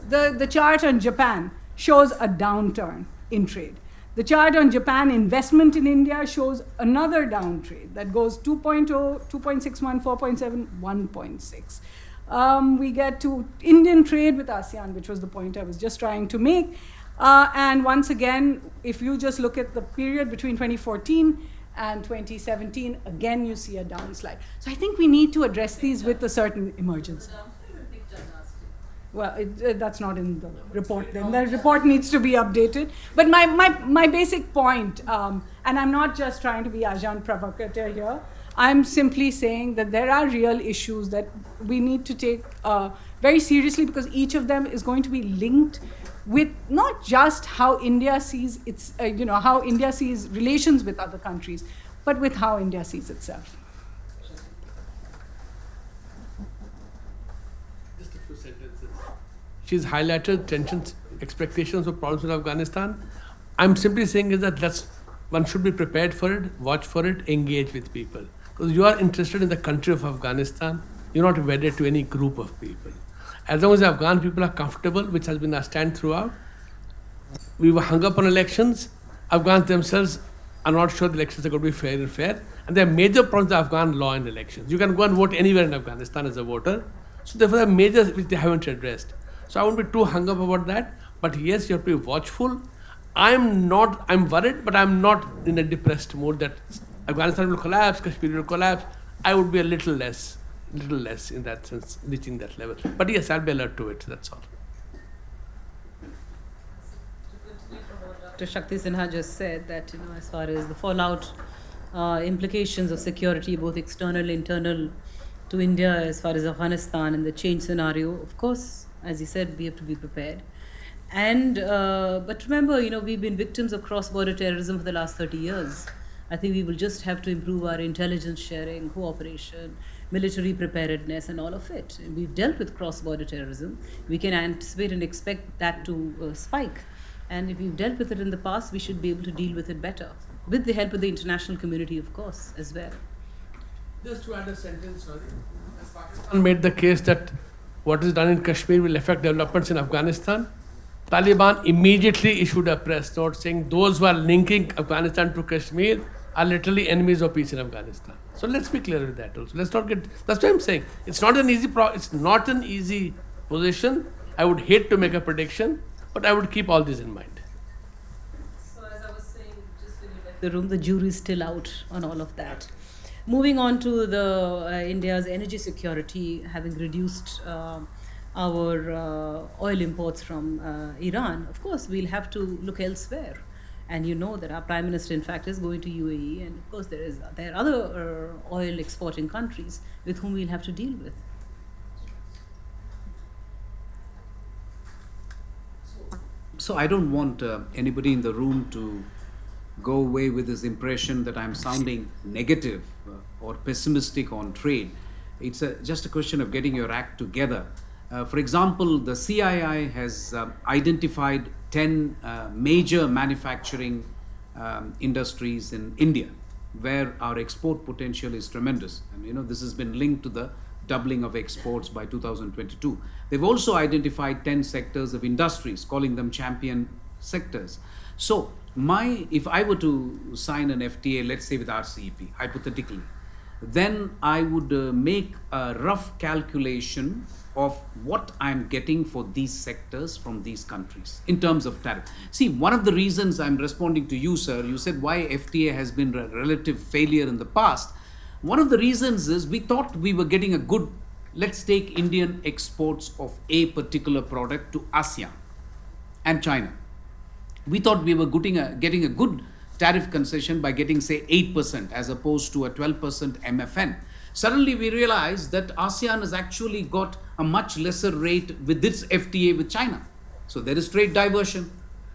Speaker 5: The chart on Japan shows a downturn in trade. The chart on Japan investment in India shows another downtrend that goes 2.0, 2.61, 4.7, 1.6. We get to Indian trade with ASEAN, which was the point I was just trying to make. And once again, if you just look at the period between 2014 and 2017, again, you see a downslide. So I think we need to address these with a certain emergency. Well, that's not in the report then. The report needs to be updated. But my basic point, and I'm not just trying to be agent provocateur here, I'm simply saying that there are real issues that we need to take very seriously, because each of them is going to be linked with not just how India sees its, how India sees relations with other countries, but with how India sees itself.
Speaker 2: Just a few sentences. She's highlighted tensions, expectations of problems in Afghanistan. I'm simply saying is that one should be prepared for it, watch for it, engage with people. Because you are interested in the country of Afghanistan, you're not wedded to any group of people. As long as the Afghan people are comfortable, which has been our stand throughout, we were hung up on elections. Afghans themselves are not sure the elections are going to be fair and fair. And there are major problems with Afghan law and elections. You can go and vote anywhere in Afghanistan as a voter. So therefore, there are majors which they haven't addressed. So I won't be too hung up about that. But yes, you have to be watchful. I'm worried, but I'm not in a depressed mood that Afghanistan will collapse, Kashmir will collapse. I would be a little less in that sense, reaching that level. But yes, I'll be alert to it, that's all.
Speaker 3: Dr. Shakti Sinha just said that, as far as the fallout implications of security, both external and internal, to India as far as Afghanistan and the change scenario, of course, as he said, we have to be prepared. And but remember, we've been victims of cross-border terrorism for the last 30 years. I think we will just have to improve our intelligence sharing, cooperation, military preparedness, and all of it. And we've dealt with cross-border terrorism. We can anticipate and expect that to spike. And if we've dealt with it in the past, we should be able to deal with it better, with the help of the international community, of course, as well.
Speaker 2: Just to add a sentence, sorry. Pakistan made the case that what is done in Kashmir will affect developments in Afghanistan. Taliban immediately issued a press note saying those who are linking Afghanistan to Kashmir are literally enemies of peace in Afghanistan. So let's be clear with that also. Let's not get. That's what I'm saying. It's not an easy position. I would hate to make a prediction, but I would keep all this in mind.
Speaker 3: So as I was saying, just when you left the room, the jury is still out on all of that. Moving on to the India's energy security, having reduced our oil imports from Iran, of course, we'll have to look elsewhere. And you know that our Prime Minister, in fact, is going to UAE. And of course, there are other oil exporting countries with whom we'll have to deal with.
Speaker 4: So I don't want anybody in the room to go away with this impression that I'm sounding negative or pessimistic on trade. It's just a question of getting your act together. For example, the CII has identified 10 major manufacturing industries in India, where our export potential is tremendous. And you know, this has been linked to the doubling of exports by 2022. They've also identified 10 sectors of industries, calling them champion sectors. So if I were to sign an FTA, let's say with RCEP, hypothetically, then I would make a rough calculation of what I'm getting for these sectors from these countries in terms of tariff. See, one of the reasons I'm responding to you, sir, you said why FTA has been a relative failure in the past. One of the reasons is we thought we were getting a good, let's take Indian exports of a particular product to ASEAN and China. We thought we were getting a good tariff concession by getting, say, 8% as opposed to a 12% MFN. Suddenly we realized that ASEAN has actually got a much lesser rate with its FTA with China. So there is trade diversion.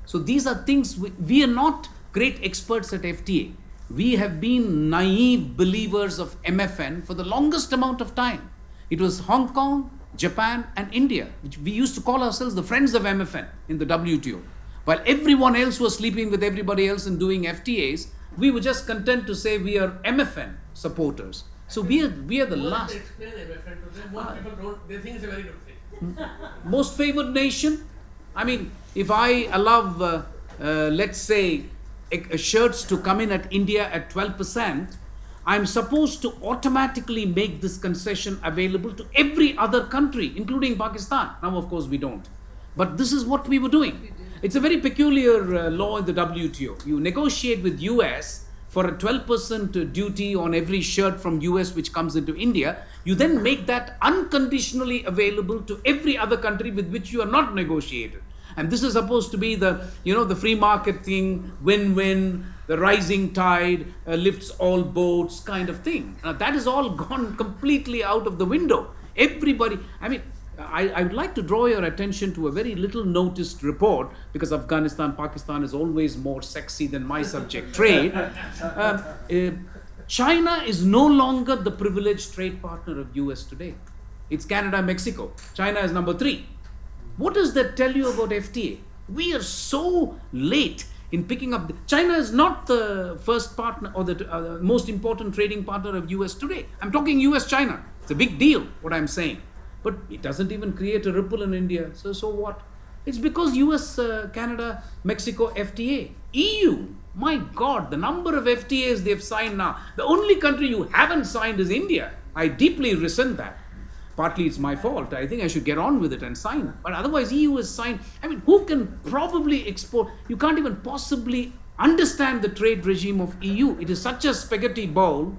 Speaker 4: So these are things, we are not great experts at FTA. We have been naive believers of MFN for the longest amount of time. It was Hong Kong, Japan and India, which we used to call ourselves the friends of MFN in the WTO. While everyone else was sleeping with everybody else and doing FTAs, we were just content to say we are MFN supporters. So we are the last.
Speaker 2: Explain MFN to them. Most people don't, they think it's a very good thing.
Speaker 4: Most favored nation? I mean, if I allow, let's say, shirts to come in at India at 12%, I'm supposed to automatically make this concession available to every other country, including Pakistan. Now, of course, we don't. But this is what we were doing. It's a very peculiar law in the WTO. You negotiate with US for a 12% duty on every shirt from US which comes into India. You then make that unconditionally available to every other country with which you are not negotiated. And this is supposed to be the, the free market thing, win-win, the rising tide lifts all boats kind of thing. Now that is all gone completely out of the window. Everybody, I would like to draw your attention to a very little noticed report, because Afghanistan, Pakistan is always more sexy than my subject, trade. China is no longer the privileged trade partner of US today. It's Canada, Mexico. China is number 3. What does that tell you about FTA? We are so late in picking up. China is not the first partner or the most important trading partner of US today. I'm talking US-China. It's a big deal, what I'm saying. But it doesn't even create a ripple in India. So what? It's because US, Canada, Mexico, FTA. EU, my God, the number of FTAs they've signed now. The only country you haven't signed is India. I deeply resent that. Partly it's my fault. I think I should get on with it and sign. But otherwise EU has signed. Who can probably export? You can't even possibly understand the trade regime of EU. It is such a spaghetti bowl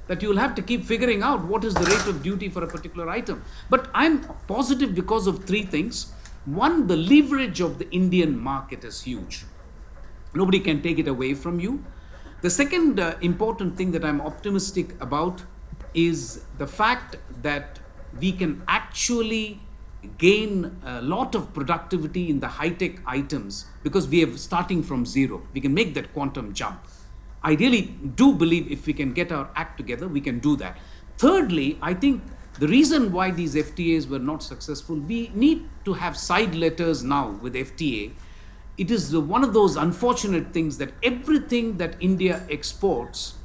Speaker 4: that you will have to keep figuring out what is the rate of duty for a particular item. But I'm positive because of 3 things. One, the leverage of the Indian market is huge. Nobody can take it away from you. The second important thing that I'm optimistic about is the fact that we can actually gain a lot of productivity in the high-tech items because we are starting from zero. We can make that quantum jump. I really do believe if we can get our act together, we can do that. Thirdly, I think the reason why these FTAs were not successful, we need to have side letters now with FTA. It is one of those unfortunate things that everything that India exports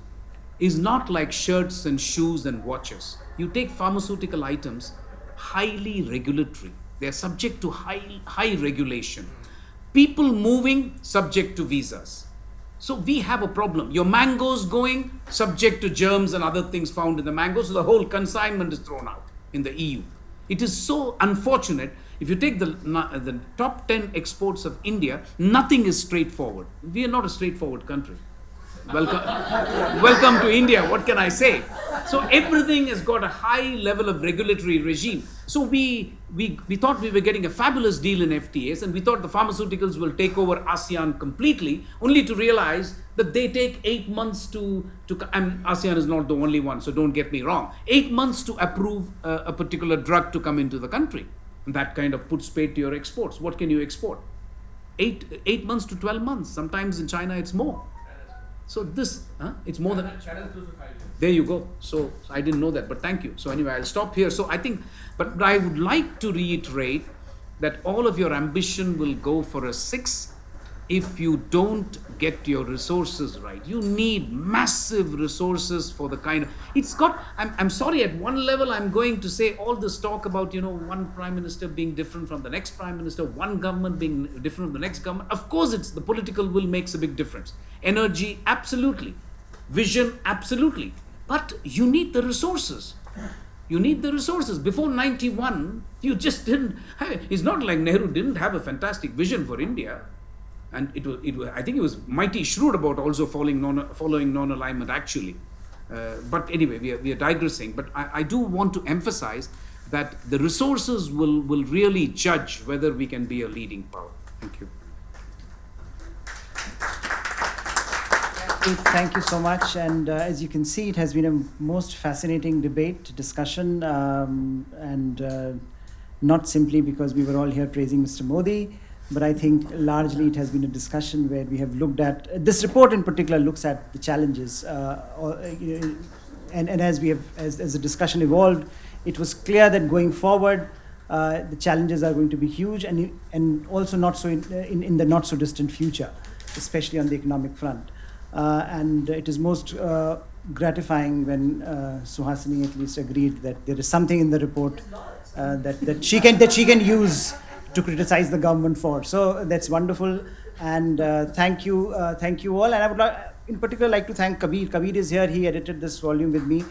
Speaker 4: is not like shirts and shoes and watches. You take pharmaceutical items, highly regulatory. They are subject to high regulation. People moving, subject to visas. So we have a problem. Your mangoes going, subject to germs and other things found in the mangoes, so the whole consignment is thrown out in the EU. It is so unfortunate. If you take the top 10 exports of India, nothing is straightforward. We are not a straightforward country. Welcome to India, what can I say? So everything has got a high level of regulatory regime. So we thought we were getting a fabulous deal in FTAs, and we thought the pharmaceuticals will take over ASEAN completely, only to realize that they take 8 months to and ASEAN is not the only one, so don't get me wrong, 8 months to approve a particular drug to come into the country. And that kind of puts paid to your exports. What can you export? 8 months to 12 months. Sometimes in China it's more. So it's more than. There you go. So I didn't know that, but thank you. So anyway, I'll stop here. So I think, but I would like to reiterate that all of your ambition will go for a 6. if you don't get your resources right. You need massive resources for the kind of, it's got, I'm sorry, at one level I'm going to say all this talk about, one prime minister being different from the next prime minister, one government being different from the next government. Of course, it's the political will makes a big difference. Energy, absolutely. Vision, absolutely. But you need the resources. You need the resources. Before 91, you just didn't have, it's not like Nehru didn't have a fantastic vision for India. And it was, I think he was mighty shrewd about also following non-alignment actually. But anyway, we are digressing. But I do want to emphasize that the resources will really judge whether we can be a leading power. Thank you.
Speaker 1: Thank you so much. And as you can see, it has been a most fascinating debate, discussion, and not simply because we were all here praising Mr. Modi, but I think largely it has been a discussion where we have looked at, this report in particular looks at the challenges. And as the discussion evolved, it was clear that going forward, the challenges are going to be huge and also not so in the not so distant future, especially on the economic front. And it is most gratifying when Suhasini at least agreed that there is something in the report that she can use to criticize the government for. So that's wonderful, and thank you all. And I would in particular like to thank Kabir. Kabir is here. He edited this volume with me.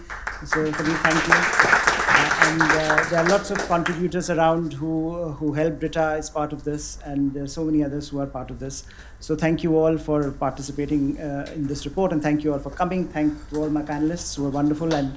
Speaker 1: So Kabir, thank you. And there are lots of contributors around who helped Rita as part of this, and there are so many others who are part of this. So thank you all for participating in this report, and thank you all for coming. Thank to all my panelists who are wonderful, and